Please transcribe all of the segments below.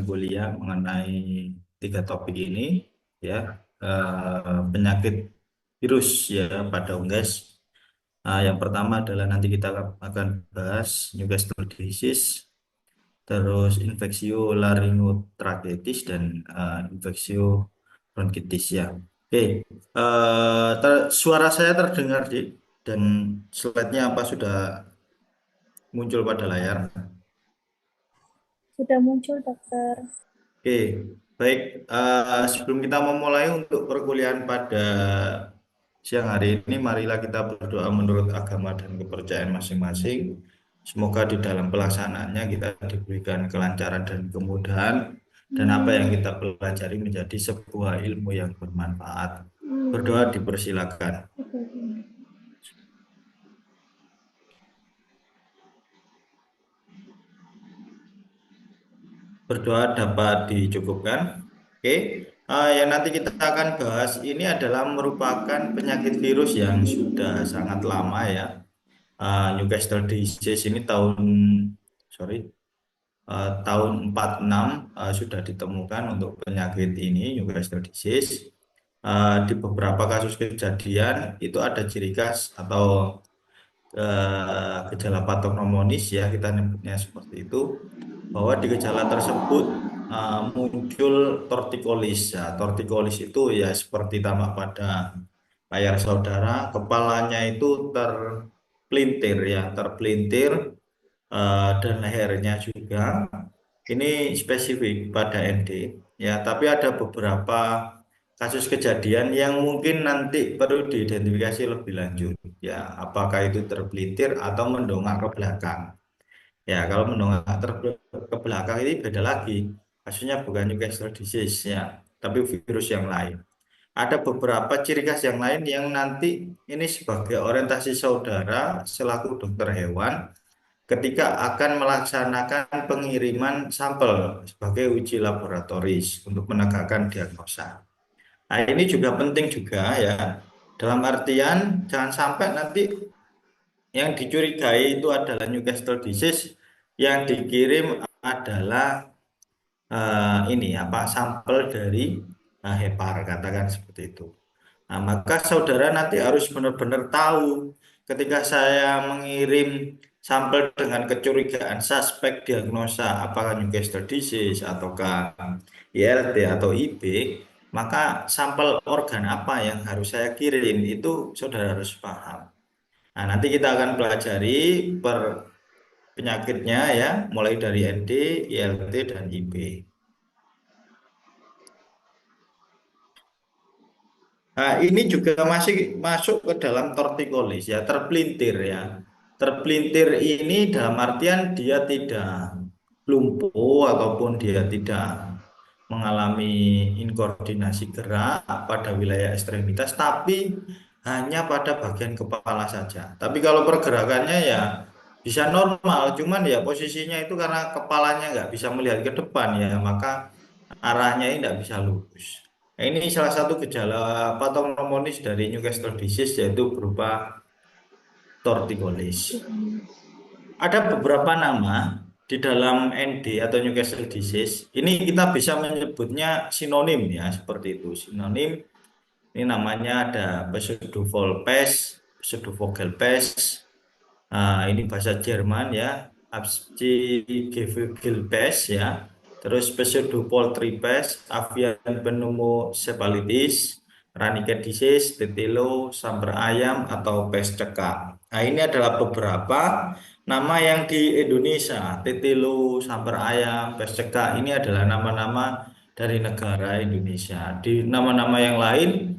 kuliah mengenai 3 topik ini, ya. Penyakit virus ya pada unggas. Yang pertama adalah nanti kita akan bahas Newcastle disease, terus infeksio laringotrachetis dan infeksio bronkitis ya. Oke, suara saya terdengar, Dik, dan slide-nya apa sudah muncul pada layar? Sudah muncul, dokter. Oke, baik. Sebelum kita memulai untuk perkuliahan pada siang hari ini, marilah kita berdoa menurut agama dan kepercayaan masing-masing. Semoga di dalam pelaksanaannya kita diberikan kelancaran dan kemudahan, dan apa yang kita pelajari menjadi sebuah ilmu yang bermanfaat. Berdoa dipersilakan. Berdoa dapat dicukupkan. Oke, yang nanti kita akan bahas ini adalah merupakan penyakit virus yang sudah sangat lama ya. Newcastle disease ini tahun 46 sudah ditemukan untuk penyakit ini, Newcastle disease. Di beberapa kasus kejadian itu ada ciri khas atau gejala patognomonis ya, kita nyebutnya seperti itu, bahwa di gejala tersebut muncul tortikolis. Ya, tortikolis itu ya seperti tampak pada layar saudara, kepalanya itu terpelintir ya, terpelintir, dan lehernya juga. Ini spesifik pada ND ya, tapi ada beberapa kasus kejadian yang mungkin nanti perlu diidentifikasi lebih lanjut ya, apakah itu terpelintir atau mendongak ke belakang. Ya, kalau mendongak ke belakang ini beda lagi. Kasusnya bukan Newcastle disease ya, tapi virus yang lain. Ada beberapa ciri khas yang lain yang nanti ini sebagai orientasi saudara selaku dokter hewan ketika akan melaksanakan pengiriman sampel sebagai uji laboratoris untuk menegakkan diagnosa. Nah, ini juga penting juga ya. Dalam artian jangan sampai nanti yang dicurigai itu adalah Newcastle disease, yang dikirim adalah ini apa, sampel dari hepar, katakan seperti itu. Nah, maka saudara nanti harus benar-benar tahu ketika saya mengirim sampel dengan kecurigaan suspek diagnosa apakah Newcastle disease ataukah ILD atau IB, maka sampel organ apa yang harus saya kirim itu saudara harus paham. Nah, nanti kita akan pelajari per penyakitnya ya, mulai dari ND, ILD, dan IB. Nah, ini juga masih masuk ke dalam tortikolis ya, terpelintir ya. Terpelintir ini dalam artian dia tidak lumpuh ataupun dia tidak mengalami inkoordinasi gerak pada wilayah ekstremitas, tapi hanya pada bagian kepala saja. Tapi kalau pergerakannya ya bisa normal, cuman ya posisinya itu karena kepalanya nggak bisa melihat ke depan ya, maka arahnya ini nggak bisa lurus. Nah, ini salah satu gejala patognomonis dari Newcastle disease, yaitu berupa tortikolis. Ada beberapa nama di dalam ND atau Newcastle disease. Ini kita bisa menyebutnya sinonim ya, seperti itu. Sinonim ini namanya ada Pseudovolpes, Pseudovogelpes. Ini bahasa Jerman ya, Abscigilpes ya. Terus Pseudopoltripes, avian pneumocephalitis, Raniket tetelo, samper ayam atau pes cekak. Nah, ini adalah beberapa nama yang di Indonesia. Tetelo, samper ayam, pes cekak ini adalah nama-nama dari negara Indonesia. Di nama-nama yang lain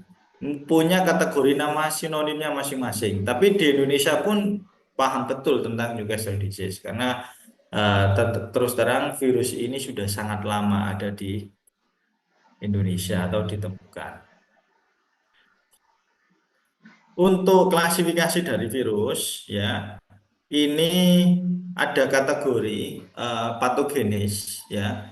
punya kategori nama sinonimnya masing-masing. Tapi di Indonesia pun paham betul tentang Newcastle disease karena terus terang virus ini sudah sangat lama ada di Indonesia atau ditemukan. Untuk klasifikasi dari virus ya, ini ada kategori patogenis ya,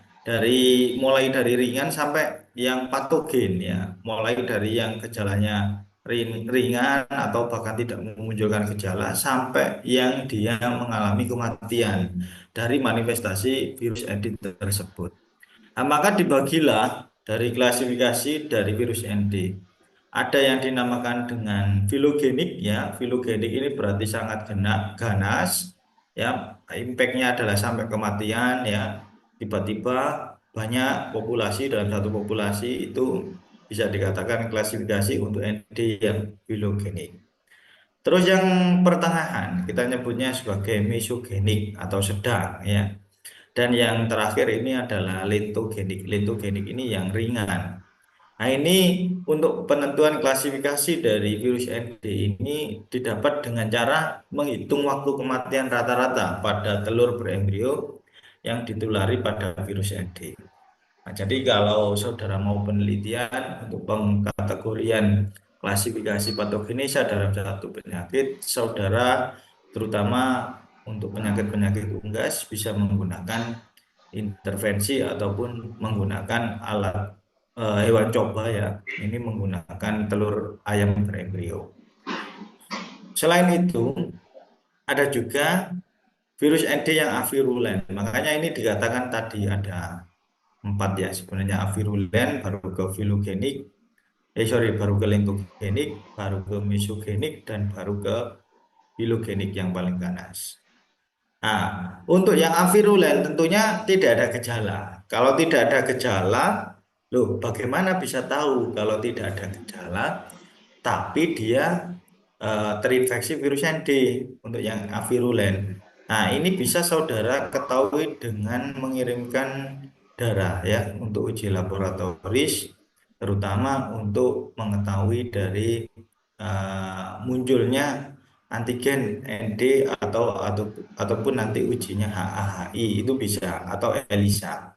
mulai dari ringan sampai yang patogen ya, mulai dari yang gejalanya ringan atau bahkan tidak memunculkan gejala sampai yang dia mengalami kematian dari manifestasi virus ND tersebut. Nah, maka dibagilah dari klasifikasi dari virus ND. Ada yang dinamakan dengan filogenik ya. Filogenik ini berarti sangat ganas ya. Impactnya adalah sampai kematian ya. Tiba-tiba banyak populasi dalam satu populasi itu bisa dikatakan klasifikasi untuk ND yang filogenik. Terus yang pertengahan kita nyebutnya sebagai mesogenik atau sedang ya. Dan yang terakhir ini adalah lentogenik. Lentogenik ini yang ringan. Nah, ini untuk penentuan klasifikasi dari virus ND ini didapat dengan cara menghitung waktu kematian rata-rata pada telur berembrio yang ditulari pada virus ND. Nah, jadi kalau saudara mau penelitian untuk pengkategorian klasifikasi patogenesa dalam satu penyakit, saudara terutama untuk penyakit-penyakit unggas bisa menggunakan intervensi ataupun menggunakan alat hewan coba ya. Ini menggunakan telur ayam berembrio. Selain itu, ada juga virus ND yang avirulen. Makanya ini dikatakan tadi ada empat ya sebenarnya avirulen, baru ke filogenik, baru ke lentogenik, baru ke mesogenik, dan baru ke filogenik yang paling ganas. Nah, untuk yang avirulen tentunya tidak ada gejala. Kalau tidak ada gejala, loh bagaimana bisa tahu kalau tidak ada gejala, tapi dia terinfeksi virus ND untuk yang avirulen. Nah, ini bisa saudara ketahui dengan mengirimkan darah ya untuk uji laboratoris, terutama untuk mengetahui dari munculnya antigen ND ataupun nanti ujinya HAHI itu bisa atau ELISA.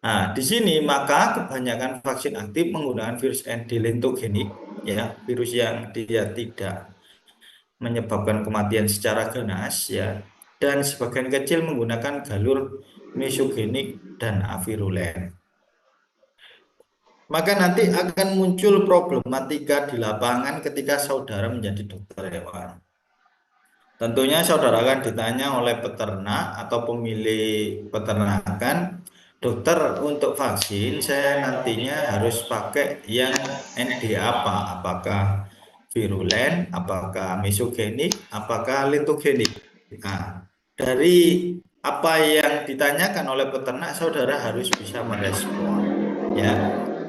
Nah, di sini maka kebanyakan vaksin aktif menggunakan virus ND lentogenik ya, virus yang dia tidak menyebabkan kematian secara ganas ya, dan sebagian kecil menggunakan galur mesogenik dan avirulen. Maka nanti akan muncul problematika di lapangan ketika saudara menjadi dokter hewan. Tentunya saudara akan ditanya oleh peternak atau pemilik peternakan, dokter untuk vaksin saya nantinya harus pakai yang ND apa? Apakah virulen, apakah mesogenik, apakah lentogenik? Nah, dari apa yang ditanyakan oleh peternak, saudara harus bisa merespon. Ya,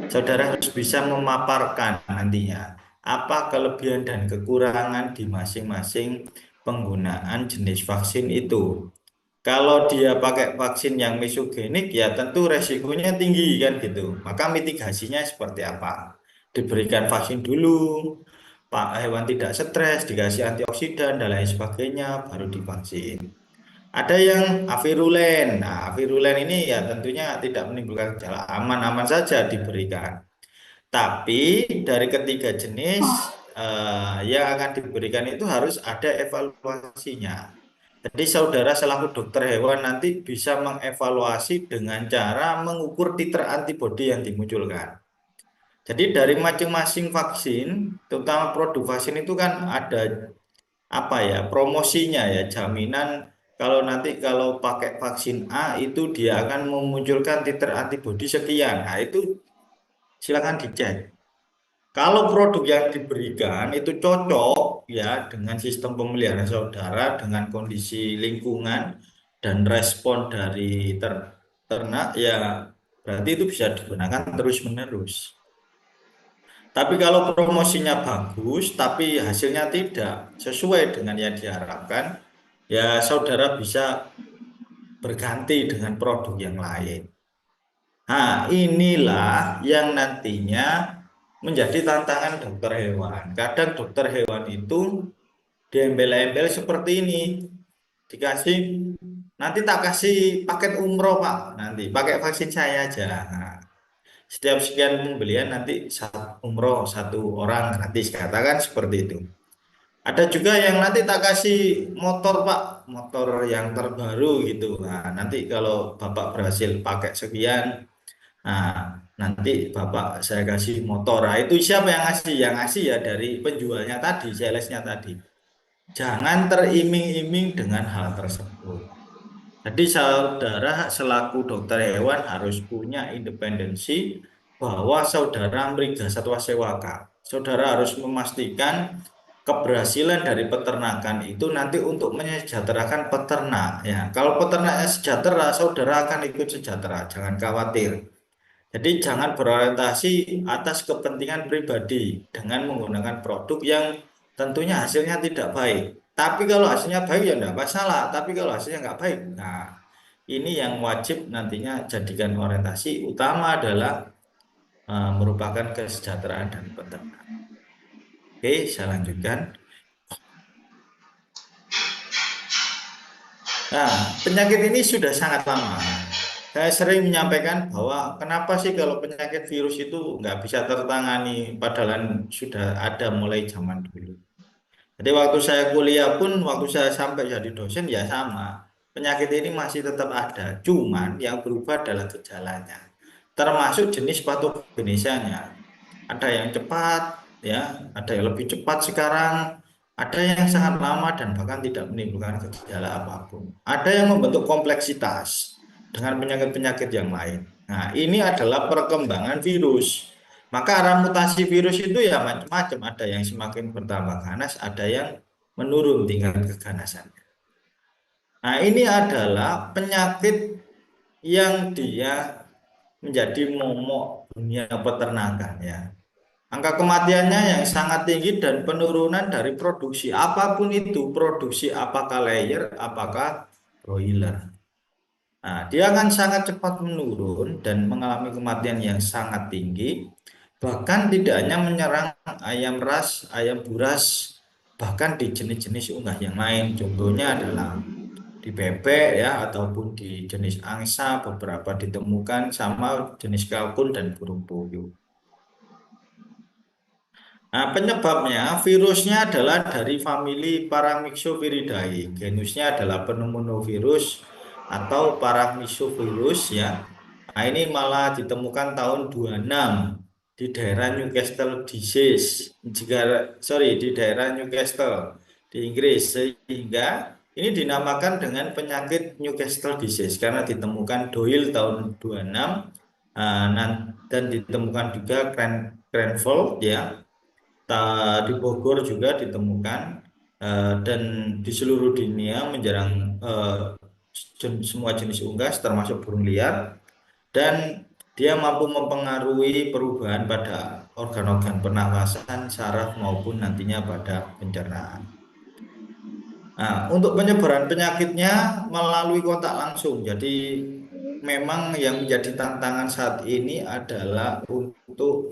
saudara harus bisa memaparkan nantinya apa kelebihan dan kekurangan di masing-masing penggunaan jenis vaksin itu. Kalau dia pakai vaksin yang mesogenik ya tentu resikonya tinggi kan gitu. Maka mitigasinya seperti apa? Diberikan vaksin dulu, Pak hewan tidak stres, dikasih antioksidan dan lain sebagainya, baru divaksin. Ada yang avirulen. Nah, avirulen ini ya tentunya tidak menimbulkan gejala, aman-aman saja diberikan. Tapi dari ketiga jenis yang akan diberikan itu harus ada evaluasinya. Jadi saudara selaku dokter hewan nanti bisa mengevaluasi dengan cara mengukur titer antibodi yang dimunculkan. Jadi dari masing-masing vaksin, terutama produk vaksin itu kan ada apa ya promosinya ya, jaminan kalau nanti kalau pakai vaksin A itu dia akan memunculkan titer antibodi sekian. Nah itu silakan dicek. Kalau produk yang diberikan itu cocok ya dengan sistem pemeliharaan saudara, dengan kondisi lingkungan dan respon dari ternak ya berarti itu bisa digunakan terus-menerus. Tapi kalau promosinya bagus tapi hasilnya tidak sesuai dengan yang diharapkan, ya saudara bisa berganti dengan produk yang lain. Nah, inilah yang nantinya menjadi tantangan dokter hewan. Kadang dokter hewan itu diembel-embel seperti ini. Dikasih, nanti tak kasih paket umroh Pak, nanti pakai vaksin saya aja. Nah, setiap sekian pembelian nanti umroh satu orang gratis, katakan seperti itu. Ada juga yang nanti tak kasih motor Pak, motor yang terbaru gitu. Nah, nanti kalau Bapak berhasil pakai sekian, nah, nanti Bapak saya kasih motor. Nah, itu siapa yang ngasih? Yang ngasih ya dari penjualnya tadi, salesnya tadi. Jangan teriming-iming dengan hal tersebut. Jadi saudara selaku dokter hewan harus punya independensi bahwa saudara Meriga Satwa Sewaka. Saudara harus memastikan keberhasilan dari peternakan itu nanti untuk menyejahterakan peternak ya. Kalau peternaknya sejahtera, saudara akan ikut sejahtera, jangan khawatir. Jadi jangan berorientasi atas kepentingan pribadi dengan menggunakan produk yang tentunya hasilnya tidak baik. Tapi kalau hasilnya baik ya enggak masalah. Tapi kalau hasilnya nggak baik, nah ini yang wajib nantinya jadikan orientasi utama adalah merupakan kesejahteraan dan peternak. Oke, saya lanjutkan. Nah, penyakit ini sudah sangat lama. Saya sering menyampaikan bahwa kenapa sih kalau penyakit virus itu nggak bisa tertangani, padahal sudah ada mulai zaman dulu. Jadi waktu saya kuliah pun, waktu saya sampai jadi dosen ya sama. Penyakit ini masih tetap ada, cuman yang berubah adalah gejalanya. Termasuk jenis patogenisanya. Ada yang cepat, ya, ada yang lebih cepat sekarang, ada yang sangat lama dan bahkan tidak menimbulkan gejala apapun. Ada yang membentuk kompleksitas dengan penyakit-penyakit yang lain. Nah, ini adalah perkembangan virus. Maka arah mutasi virus itu ya macam-macam. Ada yang semakin bertambah ganas, ada yang menurun tingkat keganasannya. Nah, ini adalah penyakit yang dia menjadi momok dunia peternakan ya. Angka kematiannya yang sangat tinggi dan penurunan dari produksi apapun itu, produksi apakah layer, apakah broiler. Nah, dia akan sangat cepat menurun dan mengalami kematian yang sangat tinggi. Bahkan tidak hanya menyerang ayam ras, ayam buras, bahkan di jenis-jenis unggas yang lain. Contohnya adalah di bebek ya, ataupun di jenis angsa, beberapa ditemukan sama jenis kalkun dan burung puyuh. Nah, penyebabnya virusnya adalah dari famili Paramyxoviridae. Genusnya adalah pneumonovirus atau Paramyxovirus ya. Nah, ini malah ditemukan tahun 26 di daerah Newcastle disease. Di daerah Newcastle di Inggris, sehingga ini dinamakan dengan penyakit Newcastle disease karena ditemukan Doyle tahun 26 dan ditemukan juga Cranfield ya, di Bogor juga ditemukan, dan di seluruh dunia menyerang semua jenis unggas termasuk burung liar, dan dia mampu mempengaruhi perubahan pada organ-organ pernafasan, saraf maupun nantinya pada pencernaan. Nah, untuk penyebaran penyakitnya melalui kontak langsung. Jadi memang yang menjadi tantangan saat ini adalah untuk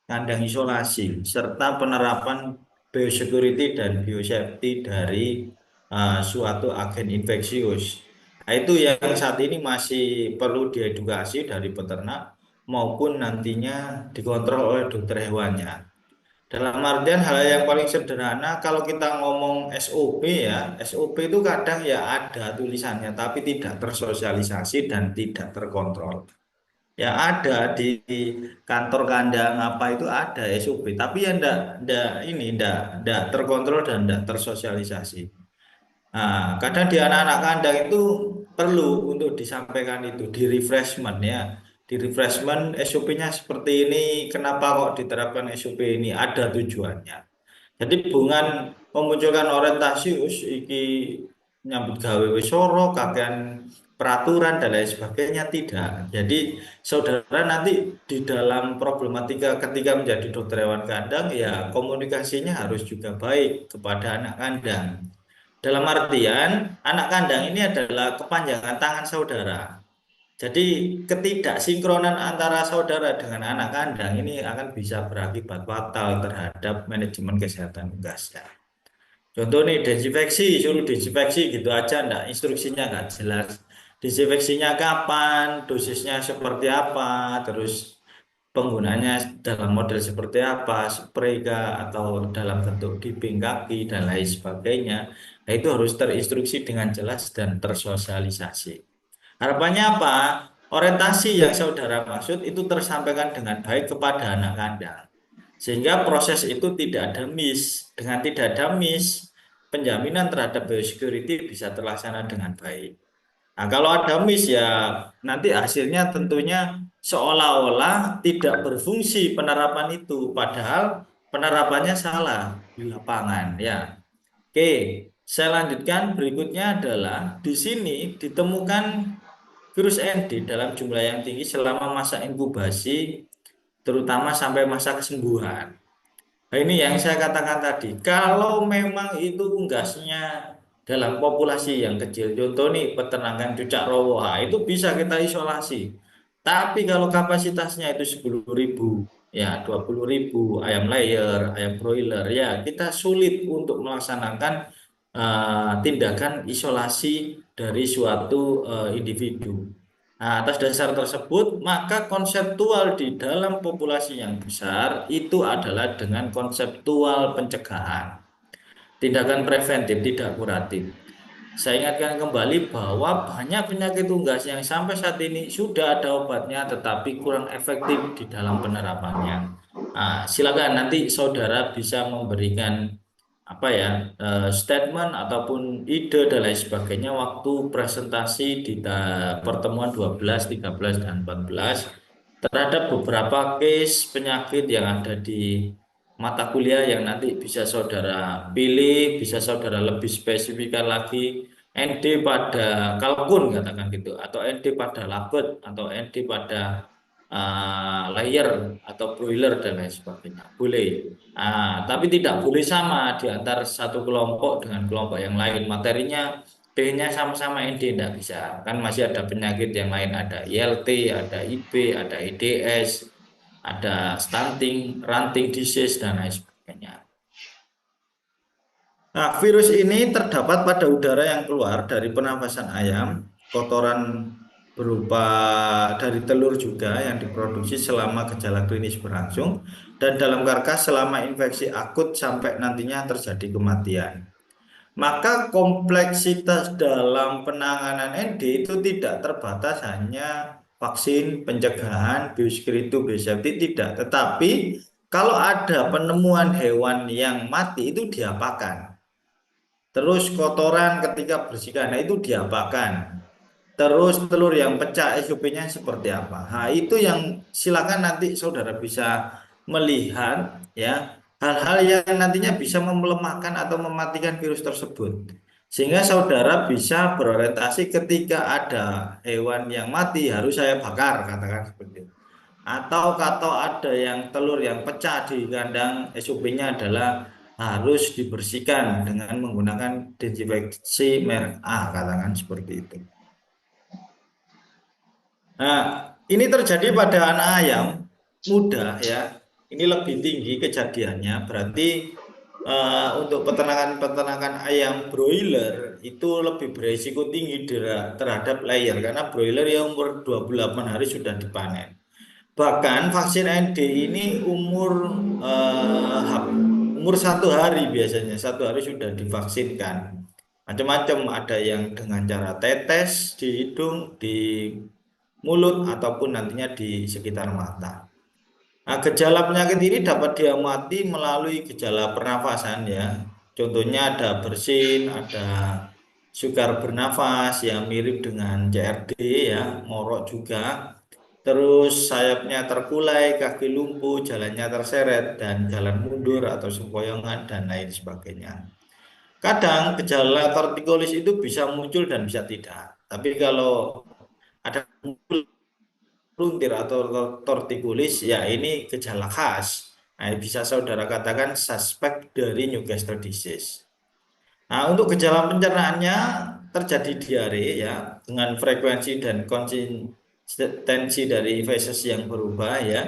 kandang isolasi serta penerapan biosecurity dan biosafety dari suatu agen infeksius. Nah, itu yang saat ini masih perlu diedukasi dari peternak maupun nantinya dikontrol oleh dokter hewannya. Dalam artian hal yang paling sederhana, kalau kita ngomong SOP ya, SOP itu kadang ya ada tulisannya tapi tidak tersosialisasi dan tidak terkontrol. Ya ada di kantor kandang apa itu ada SOP, tapi ya ndak terkontrol dan ndak tersosialisasi. Nah, kadang di anak-anak kandang itu perlu untuk disampaikan itu di refreshment ya. Di refreshment SOP-nya seperti ini, kenapa kok diterapkan SOP ini? Ada tujuannya. Jadi bukan memunculkan orientasi iki nyambut gawe wis soro, kakean peraturan dan lain sebagainya tidak. Jadi saudara nanti di dalam problematika ketika menjadi dokter hewan kandang ya komunikasinya harus juga baik kepada anak kandang. Dalam artian anak kandang ini adalah kepanjangan tangan saudara. Jadi ketidaksinkronan antara saudara dengan anak kandang ini akan bisa berakibat fatal terhadap manajemen kesehatan unggasnya. Contoh nih desinfeksi, suruh desinfeksi gitu aja, enggak, instruksinya nggak jelas. Desinfeksinya kapan, dosisnya seperti apa, terus penggunanya dalam model seperti apa, spray kah, atau dalam bentuk dipping kaki dan lain sebagainya. Nah, itu harus terinstruksi dengan jelas dan tersosialisasi. Harapannya apa? Orientasi yang saudara maksud itu tersampaikan dengan baik kepada anak kandang. Sehingga proses itu tidak ada miss. Dengan tidak ada miss, penjaminan terhadap biosecurity bisa terlaksana dengan baik. Nah, kalau ada miss ya nanti hasilnya tentunya seolah-olah tidak berfungsi penerapan itu, padahal penerapannya salah di lapangan ya. Oke, saya lanjutkan berikutnya adalah di sini ditemukan virus ND dalam jumlah yang tinggi selama masa inkubasi, terutama sampai masa kesembuhan. Nah, ini yang saya katakan tadi, kalau memang itu unggasnya dalam populasi yang kecil, contoh nih peternakan cucak rowo, ah, itu bisa kita isolasi. Tapi kalau kapasitasnya itu 10.000, ya 20.000 ayam layer, ayam broiler, ya kita sulit untuk melaksanakan tindakan isolasi dari suatu individu. Nah, atas dasar tersebut, maka konseptual di dalam populasi yang besar itu adalah dengan konseptual pencegahan, tindakan preventif, tidak kuratif. Saya ingatkan kembali bahwa banyak penyakit unggas yang sampai saat ini sudah ada obatnya, tetapi kurang efektif di dalam penerapannya. Nah, silakan nanti saudara bisa memberikan apa ya statement ataupun ide dan lain sebagainya waktu presentasi di pertemuan 12, 13, dan 14 terhadap beberapa case penyakit yang ada di mata kuliah yang nanti bisa saudara pilih, bisa saudara lebih spesifikkan lagi ND pada kalkun katakan gitu, atau ND pada lagot, atau ND pada layer atau broiler dan lain sebagainya. Boleh. Tapi tidak boleh sama di antara satu kelompok dengan kelompok yang lain. Materinya D-nya sama-sama ND tidak bisa. Kan masih ada penyakit yang lain, ada ILT, ada IB, ada EDS, ada stunting, ranting disease dan lain sebagainya. Nah, virus ini terdapat pada udara yang keluar dari pernafasan ayam, kotoran berupa dari telur juga yang diproduksi selama gejala klinis berlangsung, dan dalam karkas selama infeksi akut sampai nantinya terjadi kematian. Maka kompleksitas dalam penanganan ND itu tidak terbatas hanya vaksin, pencegahan, biosecurity, biosafety, tidak. Tetapi kalau ada penemuan hewan yang mati itu diapakan? Terus kotoran ketika bersihkan, nah itu diapakan? Terus telur yang pecah SOP-nya seperti apa? Nah, itu yang silakan nanti saudara bisa melihat ya hal-hal yang nantinya bisa melemahkan atau mematikan virus tersebut. Sehingga saudara bisa berorientasi ketika ada hewan yang mati harus saya bakar katakan seperti itu. Atau ada yang telur yang pecah di kandang SOP-nya adalah harus dibersihkan dengan menggunakan desinfeksi merek A katakan seperti itu. Nah, ini terjadi pada anak ayam muda ya. Ini lebih tinggi kejadiannya. Berarti untuk peternakan-peternakan ayam broiler itu lebih beresiko tinggi terhadap layer karena broiler yang umur 28 hari sudah dipanen. Bahkan vaksin ND ini umur 1 hari biasanya, 1 hari sudah divaksinkan. Macam-macam, ada yang dengan cara tetes di hidung, di mulut ataupun nantinya di sekitar mata. Nah, gejala penyakit ini dapat diamati melalui gejala pernafasan ya. Contohnya ada bersin, ada sukar bernafas yang mirip dengan CRD ya, ngorok juga. Terus sayapnya terkulai, kaki lumpuh, jalannya terseret, dan jalan mundur atau sempoyongan dan lain sebagainya. Kadang gejala tortikolis itu bisa muncul dan bisa tidak. Tapi kalau ada luntir atau tortikulis, ya ini gejala khas. Nah, bisa saudara katakan suspek dari Newcastle disease. Nah, untuk gejala pencernaannya terjadi diare ya dengan frekuensi dan konsistensi dari feses yang berubah ya.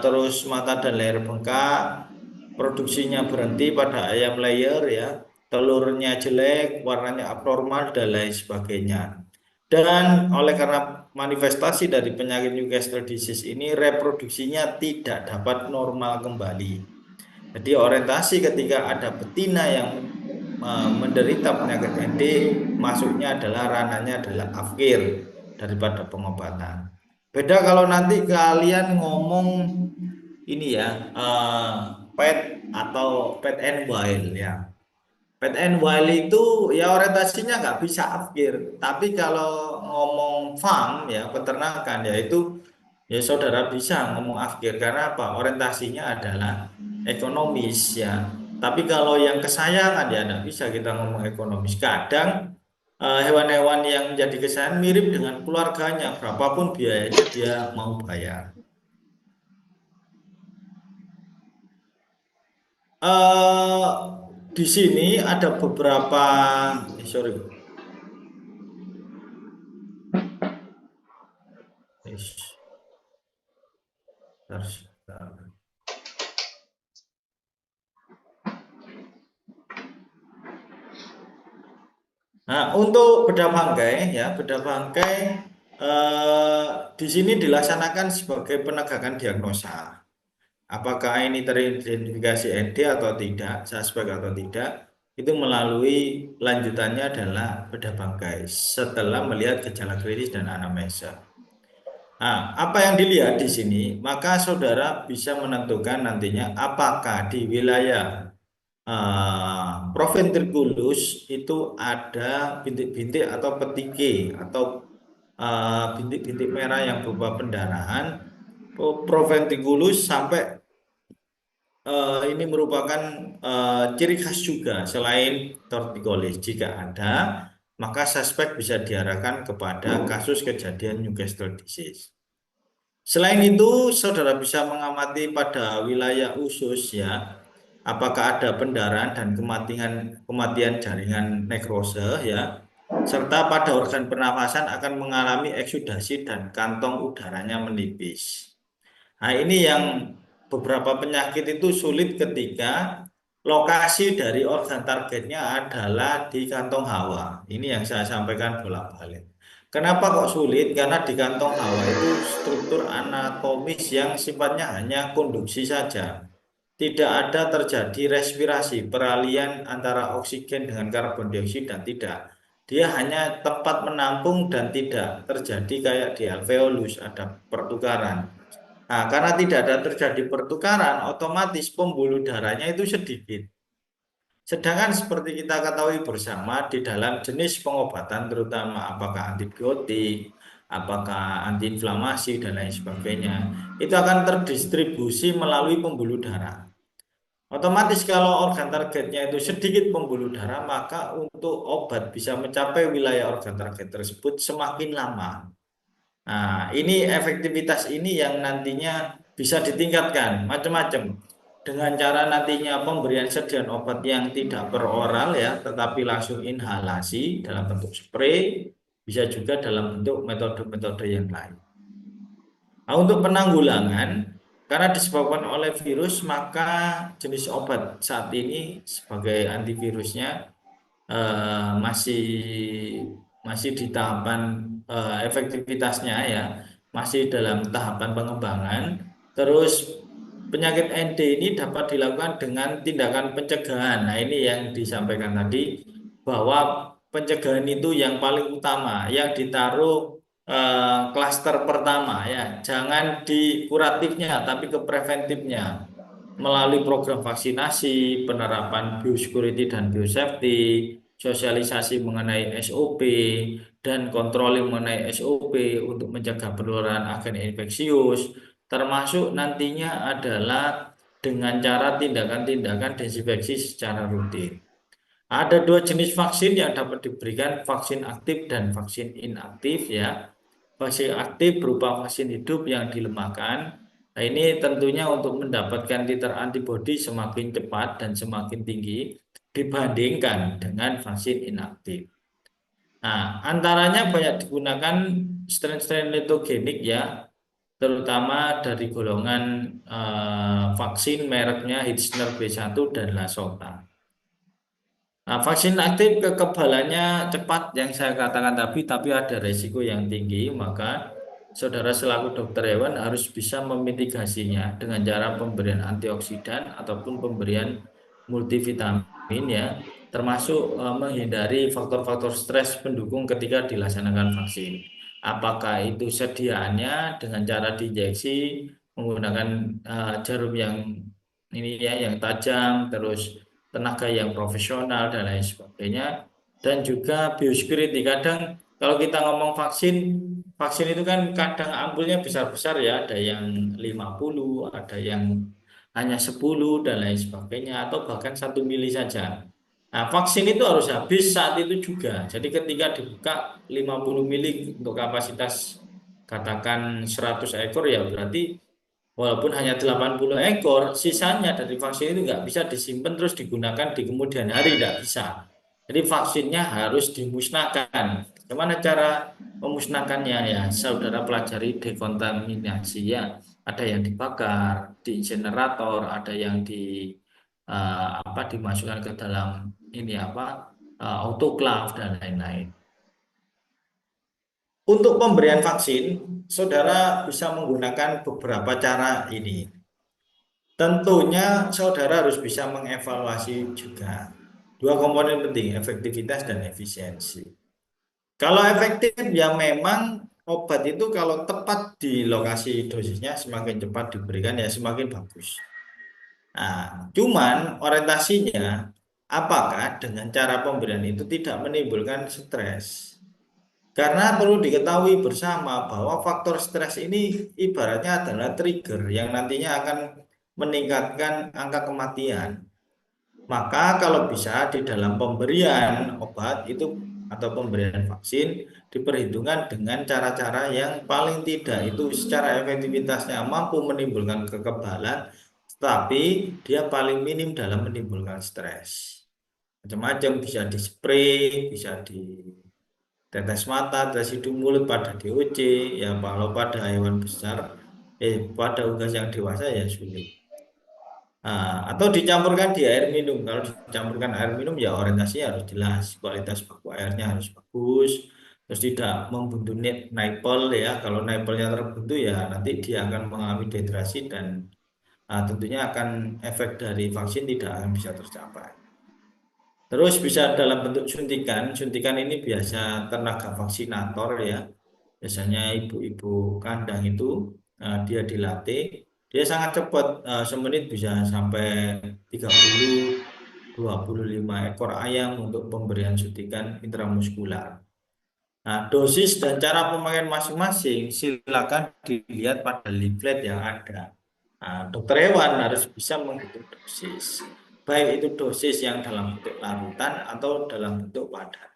Terus mata dan leher bengkak, produksinya berhenti pada ayam layer ya, telurnya jelek, warnanya abnormal dan lain sebagainya. Dan oleh karena manifestasi dari penyakit Newcastle disease ini reproduksinya tidak dapat normal kembali. Jadi orientasi ketika ada betina yang menderita penyakit ND, masuknya adalah ranahnya adalah afkir daripada pengobatan. Beda kalau nanti kalian ngomong ini ya, pet atau pet and wild ya. Pet and Wild itu ya orientasinya nggak bisa akhir. Tapi kalau ngomong farm ya peternakan ya itu ya saudara bisa ngomong akhir karena apa? Orientasinya adalah ekonomis ya. Tapi kalau yang kesayangan ya nggak bisa kita ngomong ekonomis. Kadang hewan-hewan yang menjadi kesayangan mirip dengan keluarganya, berapapun biayanya dia mau bayar. eh di sini ada beberapa, sorry, Ish, sebentar. Nah, untuk bedah bangkai ya, bedah bangkai eh, di sini dilaksanakan sebagai penegakan diagnosa. Apakah ini teridentifikasi ED atau tidak, suspek atau tidak, itu melalui lanjutannya adalah bedah bangkai setelah melihat gejala klinis dan anamnesa. Nah, apa yang dilihat di sini, maka saudara bisa menentukan nantinya apakah di wilayah Proventriculus itu ada bintik-bintik atau petike atau bintik-bintik merah yang berupa pendarahan. Proventriculus sampai ini merupakan ciri khas juga selain torticollis. Jika ada, maka suspek bisa diarahkan kepada kasus kejadian Newcastle disease. Selain itu, saudara bisa mengamati pada wilayah usus ya, apakah ada pendarahan dan kematian jaringan nekrose ya, serta pada organ pernafasan akan mengalami eksudasi dan kantong udaranya menipis. Nah, ini yang beberapa penyakit itu sulit ketika lokasi dari organ targetnya adalah di kantong hawa. Ini yang saya sampaikan bolak-balik. Kenapa kok sulit? Karena di kantong hawa itu struktur anatomis yang sifatnya hanya konduksi saja. Tidak ada terjadi respirasi, peralihan antara oksigen dengan karbon dioksida, tidak. Dia hanya tempat menampung dan tidak terjadi kayak di alveolus, ada pertukaran. Nah, karena tidak ada terjadi pertukaran, otomatis pembuluh darahnya itu sedikit. Sedangkan seperti kita ketahui bersama di dalam jenis pengobatan terutama apakah antibiotik, apakah antiinflamasi dan lain sebagainya, itu akan terdistribusi melalui pembuluh darah. Otomatis kalau organ targetnya itu sedikit pembuluh darah, maka untuk obat bisa mencapai wilayah organ target tersebut semakin lama. Nah, ini efektivitas ini yang nantinya bisa ditingkatkan macam-macam dengan cara nantinya pemberian sediaan obat yang tidak peroral ya, tetapi langsung inhalasi dalam bentuk spray, bisa juga dalam bentuk metode-metode yang lain. Nah, untuk penanggulangan, karena disebabkan oleh virus, maka jenis obat saat ini sebagai antivirusnya masih masih di tahapan efektivitasnya ya, masih dalam tahapan pengembangan. Terus penyakit ND ini dapat dilakukan dengan tindakan pencegahan. Nah, ini yang disampaikan tadi bahwa pencegahan itu yang paling utama, yang ditaruh klaster pertama ya. Jangan di kuratifnya tapi ke preventifnya melalui program vaksinasi, penerapan biosecurity dan biosafety, sosialisasi mengenai SOP, dan controlling mengenai SOP untuk mencegah penularan agen infeksius, termasuk nantinya adalah dengan cara tindakan-tindakan desinfeksi secara rutin. Ada dua jenis vaksin yang dapat diberikan, vaksin aktif dan vaksin inaktif ya. Vaksin aktif berupa vaksin hidup yang dilemahkan. Nah, ini tentunya untuk mendapatkan titer antibodi semakin cepat dan semakin tinggi dibandingkan dengan vaksin inaktif. Nah, antaranya banyak digunakan strain-strain letogenik ya, terutama dari golongan vaksin mereknya Hitchner B1 dan Lasota. Nah, vaksin aktif kekebalannya cepat yang saya katakan tapi ada resiko yang tinggi, maka saudara selaku dokter hewan harus bisa memitigasinya dengan cara pemberian antioksidan ataupun pemberian multivitamin ya, termasuk menghindari faktor-faktor stres pendukung ketika dilaksanakan vaksin. Apakah itu sediaannya dengan cara diinjeksi menggunakan jarum yang ini ya, yang tajam, terus tenaga yang profesional dan lain sebagainya, dan juga biosecurity. Kadang kalau kita ngomong vaksin, vaksin itu kan kadang ampulnya besar-besar ya, ada yang 50, ada yang hanya 10 dan lain sebagainya, atau bahkan 1 mili saja. Nah, vaksin itu harus habis saat itu juga. Jadi ketika dibuka 50 mili untuk kapasitas katakan 100 ekor, ya berarti walaupun hanya 80 ekor, sisanya dari vaksin itu nggak bisa disimpan terus digunakan di kemudian hari, nggak bisa. Jadi vaksinnya harus dimusnahkan. Bagaimana cara memusnahkannya ya? Saudara pelajari dekontaminasi ya. Ada yang dibakar, di insinerator, ada yang apa dimasukkan ke dalam ini apa autoclave dan lain-lain. Untuk pemberian vaksin, saudara bisa menggunakan beberapa cara ini. Tentunya saudara harus bisa mengevaluasi juga dua komponen penting, efektivitas dan efisiensi. Kalau efektif ya memang obat itu kalau tepat di lokasi dosisnya semakin cepat diberikan ya semakin bagus. Nah, cuman orientasinya apakah dengan cara pemberian itu tidak menimbulkan stres? Karena perlu diketahui bersama bahwa faktor stres ini ibaratnya adalah trigger yang nantinya akan meningkatkan angka kematian. Maka kalau bisa di dalam pemberian obat itu atau pemberian vaksin diperhitungkan dengan cara-cara yang paling tidak itu secara efektivitasnya mampu menimbulkan kekebalan, tetapi dia paling minim dalam menimbulkan stres. Macam-macam bisa di spray, bisa di tetes mata, tes hidung mulut pada DOC, ya kalau pada hewan besar, pada unggas yang dewasa ya sulit. Nah, atau dicampurkan di air minum. Kalau dicampurkan air minum ya orientasinya harus jelas, kualitas baku airnya harus bagus, terus tidak membuntu nipple ya. Kalau nipplenya terbuntu ya nanti dia akan mengalami dehidrasi dan tentunya akan efek dari vaksin tidak akan bisa tercapai. Terus bisa dalam bentuk suntikan. Suntikan ini biasa tenaga vaksinator ya. Biasanya ibu-ibu kandang itu dia dilatih, dia sangat cepat, semenit bisa sampai 30 25 ekor ayam untuk pemberian suntikan intramuskular. Nah, dosis dan cara pemakaian masing-masing silakan dilihat pada leaflet yang ada. Nah, dokter hewan harus bisa menghitung dosis, baik itu dosis yang dalam bentuk larutan atau dalam bentuk padat.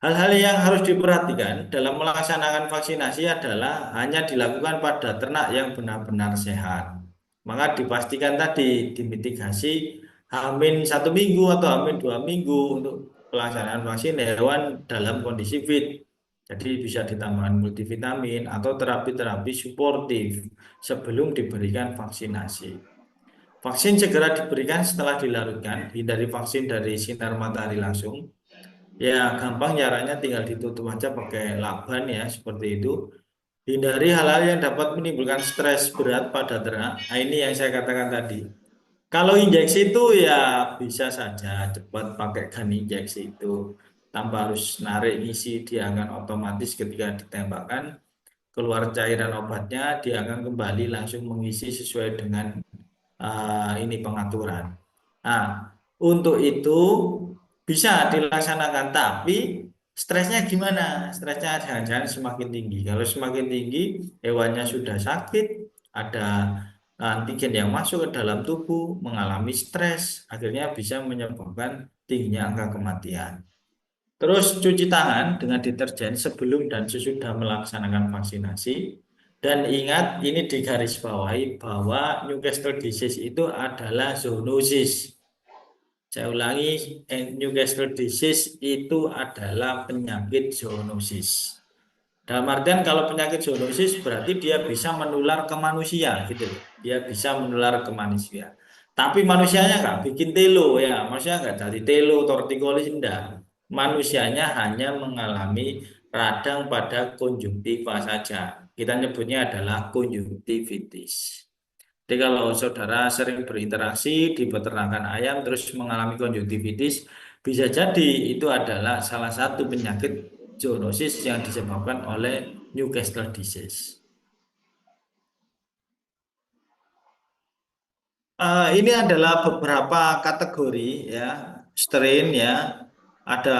Hal-hal yang harus diperhatikan dalam melaksanakan vaksinasi adalah hanya dilakukan pada ternak yang benar-benar sehat. Maka dipastikan tadi dimitigasi H-1 minggu atau H-2 minggu untuk pelaksanaan vaksin hewan dalam kondisi fit. Jadi bisa ditambahkan multivitamin atau terapi-terapi suportif sebelum diberikan vaksinasi. Vaksin segera diberikan setelah dilarutkan, hindari vaksin dari sinar matahari langsung. Ya, gampang caranya tinggal ditutup aja pakai lakban ya, seperti itu. Hindari hal-hal yang dapat menimbulkan stres berat pada ternak. Nah, ini yang saya katakan tadi. Kalau injeksi itu ya bisa saja cepat pakai gun injeksi itu. Tanpa harus narik ngisi, dia akan otomatis ketika ditembakkan keluar cairan obatnya, dia akan kembali langsung mengisi sesuai dengan ini pengaturan. Nah, untuk itu bisa dilaksanakan, tapi stresnya gimana? Stresnya jangan-jangan semakin tinggi. Kalau semakin tinggi, hewannya sudah sakit, ada antigen yang masuk ke dalam tubuh, mengalami stres, akhirnya bisa menyebabkan tingginya angka kematian. Terus cuci tangan dengan deterjen sebelum dan sesudah melaksanakan vaksinasi. Dan ingat, ini digarisbawahi bahwa Newcastle disease itu adalah zoonosis. Saya ulangi, Newcastle disease itu adalah penyakit zoonosis. Dalam artian kalau penyakit zoonosis berarti dia bisa menular ke manusia gitu loh. Dia bisa menular ke manusia. Tapi manusianya nggak bikin telo ya, manusia nggak jadi telo, tortikolis enggak. Manusianya hanya mengalami radang pada konjungtiva saja. Kita nyebutnya adalah konjungtivitis. Jadi kalau saudara sering berinteraksi di peternakan ayam terus mengalami konjungtivitis, bisa jadi itu adalah salah satu penyakit zoonosis yang disebabkan oleh Newcastle disease. Ini adalah beberapa kategori ya, strain ya. Ada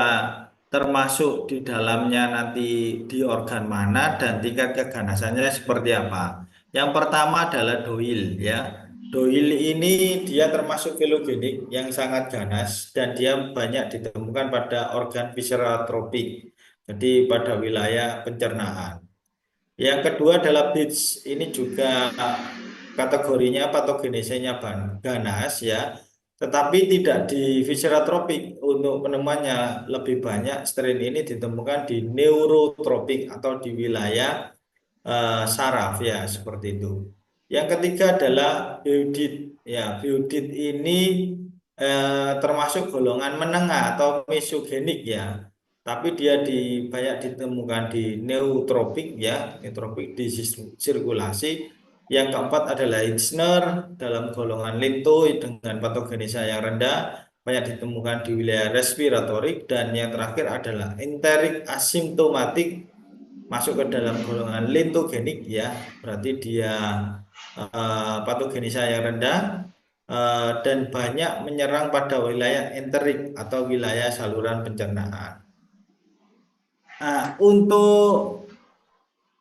termasuk di dalamnya nanti di organ mana dan tingkat keganasannya seperti apa. Yang pertama adalah doil ya. Doil ini dia termasuk filogenik yang sangat ganas dan dia banyak ditemukan pada organ visceral tropik. Jadi pada wilayah pencernaan. Yang kedua adalah BITS. Ini juga kategorinya patogenesenya ganas ya. Tetapi tidak di viscera tropik. Untuk penemuannya lebih banyak strain ini ditemukan di neurotropik atau di wilayah saraf ya seperti itu. Yang ketiga adalah biodit. Ya, biodit ini termasuk golongan menengah atau mesogenik ya. Tapi dia banyak ditemukan di neutropik ya, neutropik di sirkulasi. Yang keempat adalah Hitchner dalam golongan linto dengan patogenisa yang rendah, banyak ditemukan di wilayah respiratorik dan yang terakhir adalah enterik asimptomatik masuk ke dalam golongan lintogenik ya, berarti dia patogenisa yang rendah dan banyak menyerang pada wilayah enterik atau wilayah saluran pencernaan. Nah, untuk